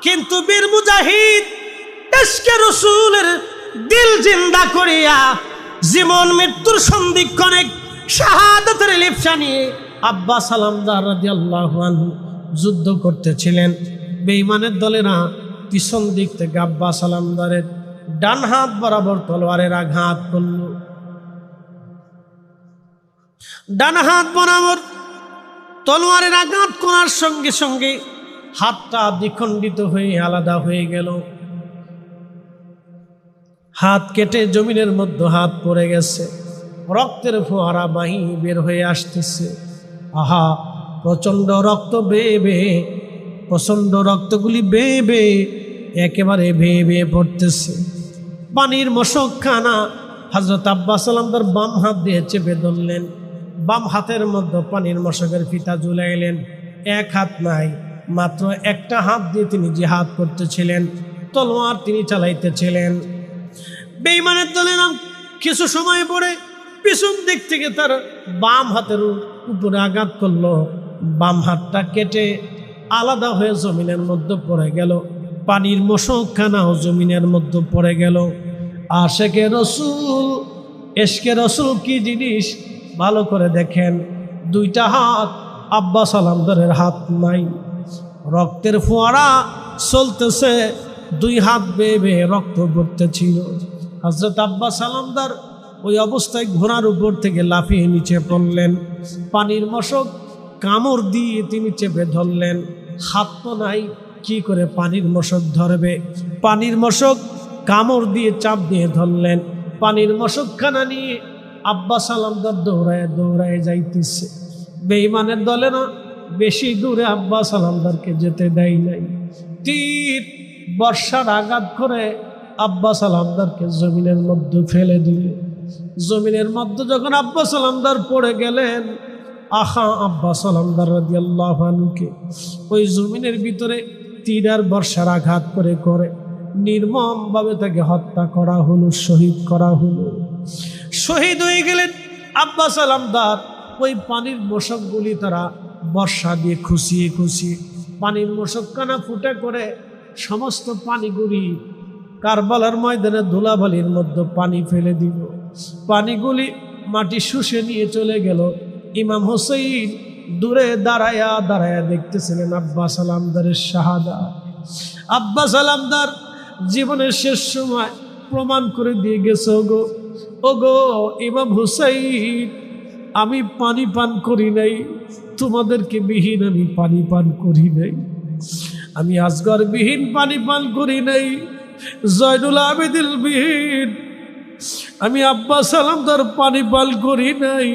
Speaker 1: কিন্তু বীর মুজাহিদ ইশকে রাসূলের দিল জিন্দা করিয়া জীবন মৃত্যুর সন্ধিক্ষণে শাহাদাতের লিপ্সা নিয়ে আব্বা সালামদার রাদিয়াল্লাহু আনহু যুদ্ধ করতেছিলেন। বেঈমানের দলেরা পিছন দিক থেকে আব্বা সালামদারের ডান হাত বরাবর তলোয়ারের আঘাত করল। ডান হাত বরাবর তলোয়ারের আঘাত করার সঙ্গে সঙ্গে হাতটা দ্বিখণ্ডিত হয়ে আলাদা হয়ে গেল। হাত কেটে জমিনের মধ্যে হাত পড়ে গেছে, রক্তের ফোয়ারা বাহি বের হয়ে আসতেছে। আহা, প্রচণ্ড রক্ত বেয়ে বেয়ে, প্রচণ্ড রক্তগুলি বেয়ে বেয়ে একেবারে ভেয়ে ভেয়ে পড়তেছে। পানির মশকখানা হযরত আব্বাস সালামদার বাম হাত দিয়ে চেপে ধরলেন। বাম হাতের মধ্যে পানির মশকের ফিতা ঝুলাইলেন। এক হাত নাই, মাত্র একটা হাত দিয়ে তিনি জিহাদ করতেছিলেন, তলোয়ার তিনি চালাইতেছিলেন। বেঈমানের দলের কিছু সময় পরে পিছন দিক থেকে তার বাম হাতের উপরে আঘাত করলো। বাম হাতটা কেটে আলাদা হয়ে জমিনের মধ্যে পড়ে গেল। পানির মশকখানাও জমিনের মধ্যে পড়ে গেল। আশেকে রসুল, এশকে রসুল কি জিনিস ভালো করে দেখেন। দুইটা হাত আব্বাস সালামদারের হাত নাই, রক্তের ফোয়ারা চলতেছে, দুই হাত বেয়ে বেয়ে রক্ত পড়তেছিল। হযরত আব্বাস সালামদার ওই অবস্থায় ঘোড়ার উপর থেকে লাফিয়ে নিচে পড়লেন। পানির মশক কামড় দিয়ে তিনি চেপে ধরলেন। হাত তো নাই, কি করে পানির মশক ধরবে? পানির মশক কামড় দিয়ে চাপ দিয়ে ধরলেন। পানির মশকখানা নিয়ে আব্বাস সালামদার দৌড়ায় দৌড়ায় যাইতেছে। বেঈমানের দলে না বেশি দূরে আব্বাস সালামদারকে যেতে দেয় নাই। তীর বর্ষার আঘাত করে আব্বাস সালামদারকে জমিনের মধ্যে ফেলে দিল। জমিনের মধ্যে যখন আব্বাস সালামদার পড়ে গেলেন, আহা আব্বাস সালামদার রাদিয়াল্লাহু আনহুকে ওই জমিনের ভিতরে তীর আর বর্ষার আঘাত করে করে নির্মমভাবে তাকে হত্যা করা হলো, শহীদ করা হলো। শহীদ হয়ে গেলেন আব্বাস সালামদার। ওই পানির মশকগুলি তারা বর্ষা দিয়ে খুশিয়ে খুশিয়ে পানির মশকখানা ফুটে করে সমস্ত পানিগুলি কারবালার ময়দানে ধুলাবালির মধ্যে পানি ফেলে দিল। পানিগুলি মাটি শুষে নিয়ে চলে গেল। ইমাম হোসেন দূরে দাঁড়ায়া দাঁড়ায়া দেখতেছিলেন আব্বাস সালামদারের শাহাদাত। আব্বাস সালামদার জীবনের শেষ সময় প্রমাণ করে দিয়ে গেছে, ওগো ইমাম হুসাইন, আমি পানি পান করি নাই, তোমাদেরকে বিহীন আমি পানি পান করি নাই, আমি আসগর বিহীন পানি পান করি নাই, জয়নুল আবেদিন বিহীন আমি আব্বাস সালামদার পানি পান করি নাই,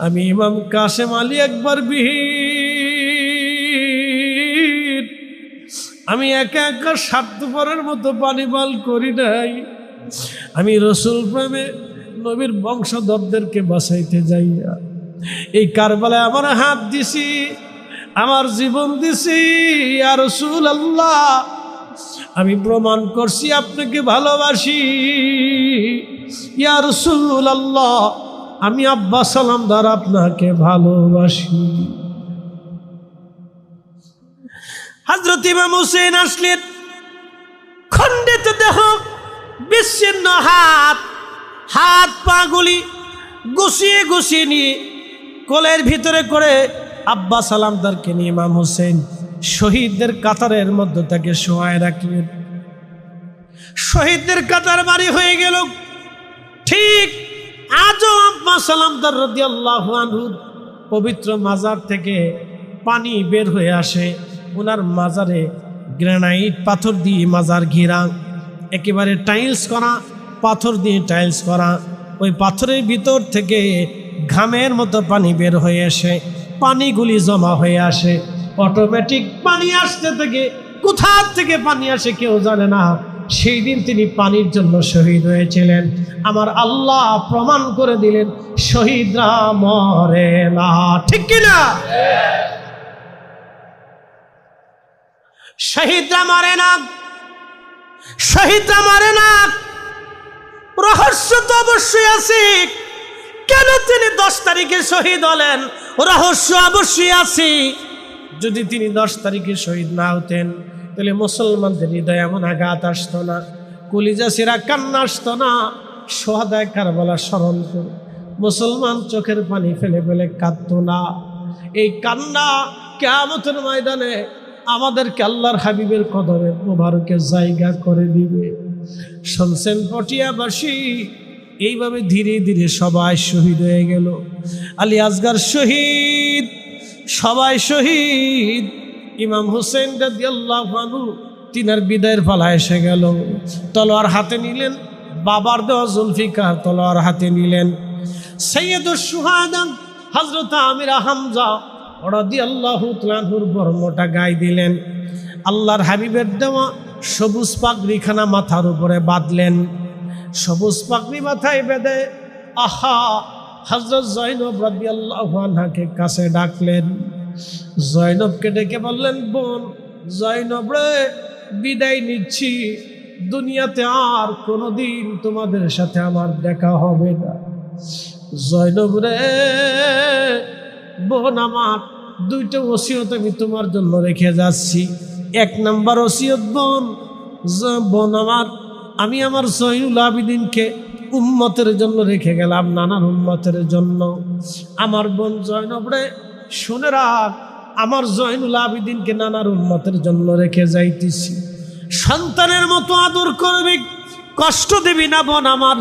Speaker 1: আমি ইমাম কাসেম আলী একবার বিহীন আমি একা একা স্বার্থপরের মতো পানি পান করি নাই, আমি রসুল প্রেমে নবীর বংশধরদেরকে বাঁচাইতে যাইয়া এই কারবালায় আমার হাত দিছি, আমার জীবন দিছি। ইয়া রাসূলুল্লাহ, আমি প্রমাণ করছি আপনাকে ভালোবাসি। ইয়া রাসূলুল্লাহ, আমি আব্বাস সালামদার আপনাকে ভালোবাসি। হযরত ইমাম হোসেন আসলেন, খণ্ডিত দেহ, বিচ্ছিন্ন হাত, হাত পাগুলি গুছিয়ে গুছিয়ে নিয়ে কোলের ভিতরে করে আব্বাস সালামদারকে নিয়ে ইমাম হোসেন শহীদদের কাতারের মধ্যে তাকে শোয়ায় রাখলেন। শহীদদের কাতার বাড়ি হয়ে গেল। ঠিক আজও আব্বাস সালামদার রাদিয়াল্লাহু আনহুর পবিত্র মাজার থেকে পানি বের হয়ে আসে। ওনার মাজারে গ্রানাইট পাথর দিয়ে মাজার ঘেরা, একেবারে টাইলস করা, পাথর দিয়ে টাইলস করা। ওই পাথরের ভিতর থেকে ঘামের মতো পানি বের হয়ে আসে, পানিগুলি জমা হয়ে আসে। অটোমেটিক পানি আসতে থেকে কোথা থেকে পানি আসে কেউ জানে না। সেই দিন তিনি পানির জন্য শহীদ হয়েছিলেন। আমার আল্লাহ প্রমাণ করে দিলেন শহীদরা মরে না, ঠিক কিনা? শহীদরা মরে না, শহীদরা মরে না। রহস্য তো অবশ্যই আছে, কেন তিনি 10 তারিখে শহীদ হলেন? রহস্য অবশ্যই আছে। যদি তিনি 10 তারিখে শহীদ না হতেন তাহলে মুসলমানদের হৃদয়ে এমন আঘাত আসতো না, কলিজা ছিঁড়া কান্না আসতো না। সোহাদায়ে কারবালা স্মরণ করে মুসলমান চোখের পানি ফেলে ফেলে কাঁদতো না। এই কান্না কিয়ামতের ময়দানে আমাদেরকে আল্লাহর হাবিবের কদমে মোবারকে জায়গা করে দিবে। শুনছেন পটিয়াবাসী, এইভাবে ধীরে ধীরে সবাই শহীদ হয়ে গেল। আলী আসগর শহীদ, সবাই শহীদ। ইমাম হোসেন রাদিয়াল্লাহু আনহু তিনার বিদায়ের পালা এসে গেল। তলোয়ার হাতে নিলেন, বাবার দেওয়া জুলফিকার তলোয়ার হাতে নিলেন। সৈয়দুশ শুহাদা হযরত আমির হামজা রাদিয়াল্লাহু তাআলা আনহুর বর্ণটা গায়ে দিলেন। আল্লাহর হাবিবের দেওয়া সবুজ পাগড়িখানা মাথার উপরে বাঁধলেন। সবুজ পাগড়ি মাথায় বেঁধে আহা হযরত জয়নব রাদিয়াল্লাহু আনহাকে কাছে ডাকলেন। জয়নবকে ডেকে বললেন, বোন জয়নব রে, বিদায় নিচ্ছি, দুনিয়াতে আর কোনোদিন তোমাদের সাথে আমার দেখা হবে না। জয়নব রে বোন আমার, দুইটা ওসিয়ত আমি তোমার জন্য রেখে যাচ্ছি। এক নাম্বার ওসিয়ত বোন আমার, আমি আমার জয়নুল আবিদিনকে উম্মতের জন্য রেখে গেলাম, নানার উম্মতের জন্য। আমার বোন জয়নব রে শুনে রাখ, আমার জয়নুল আবিদিনকে নানার উম্মতের জন্য রেখে যাইতেছি। সন্তানের মতো আদর করবি, কষ্ট দিবি না বোন আমার।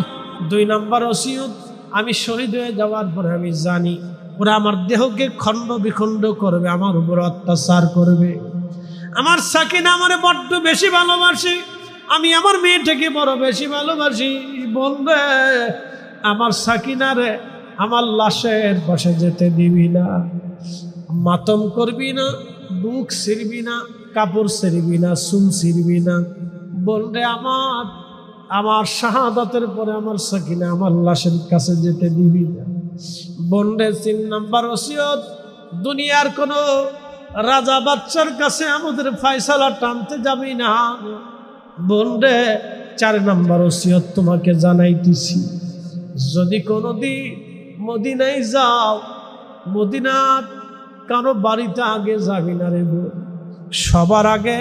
Speaker 1: দুই নাম্বার ওসিয়ত, আমি শহীদ হয়ে যাওয়ার পরে আমি জানি ওরা আমার দেহকে খণ্ড বিখণ্ড করবে, আমার উপর অত্যাচার করবে। আমার সাকিনা আমারে বড্ড বেশি ভালোবাসি, আমি আমার মেয়েটাকে বড় বেশি ভালোবাসি। বলবে আমার সাকিনারে আমার লাশের পাশে যেতে দিবি না, মাতম করবি না, বুক ছিড়বি না, কাপড় ছিড়বি না, চুল ছিড়বি না। বলবে আমার শাহাদাতের পরে আমার সাকিনা আমার লাশের কাছে যেতে দিবি না। বন্ডে 3 নাম্বার ওসিয়ত, দুনিয়ার কোন রাজা বাচ্চার কাছে আমাদের ফয়সালা টানতে যাবি না। বন্ডে 4 নাম্বার ওসিয়ত তোমাকে জানাইতেছি, যদি কোনোদিন মদিনায় যাও, মদিনার কারো বাড়িতে আগে যাবি না রে বোন, সবার আগে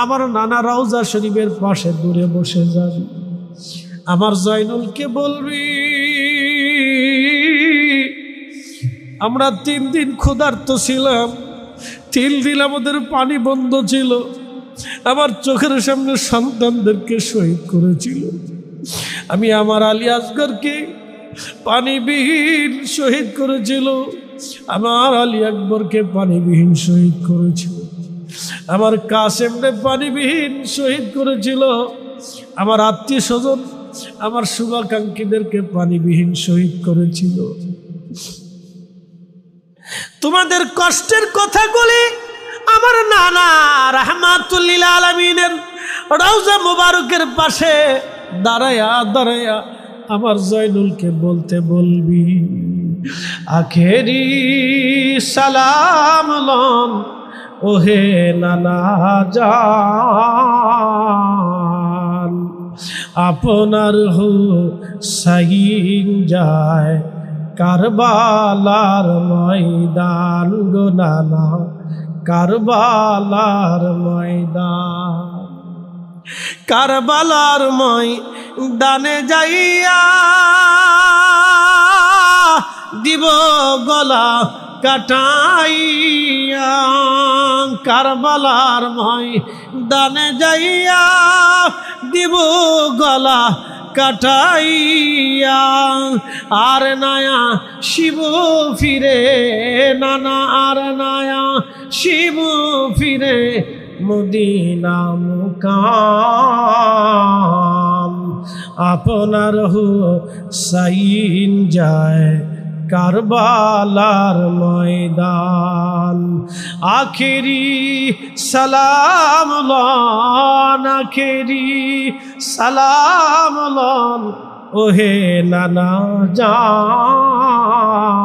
Speaker 1: আমার নানা রওজা শরীফের পাশে দূরে বসে যাবি। আমার জয়নুলকে বলবি আমরা 3 দিন ক্ষুধার্ত ছিলাম, 3 দিন আমাদের পানি বন্ধ ছিল, আমার চোখের সামনে সন্তানদেরকে শহীদ করেছিল। আমি আমার আলী আসগরকে পানিবিহীন শহীদ করেছিল, আমার আলী আকবরকে পানিবিহীন শহীদ করেছিল, আমার কাসেমকে পানিবিহীন শহীদ করেছিল, আমার আত্মীয় স্বজন আমার শুভাকাঙ্ক্ষীদেরকে পানিবিহীন শহীদ করেছিল। তোমাদের কষ্টের কথাগুলি আমার নানা রাহমাতুল লিল আলামিনের রওজা মুবারকের পাশে দাঁড়ায়া দাঁড়ায়া আমার জয়নুলকে বলতে বলবি, আখেরি সালাম লন ওহে নানা জান, আপনার হুসাইন যায় কারবালার ময়দান গো নানা, কারবালার ময়দান। কারবালার ময়দানে যাইয়া দিব গলা কাটাইয়া, কারবালার ময়দানে যাইয়া দিব গলা কাটাইয়া, আর নায়া শিব ফিরে নানা, আর নায়া শিব ফিরে মদিনা মুকাম, আপনার হুসাইন যায় কারবালার ময়দান। আখেরি সালাম লন, আখেরি সালাম লন ওহে নানা জান।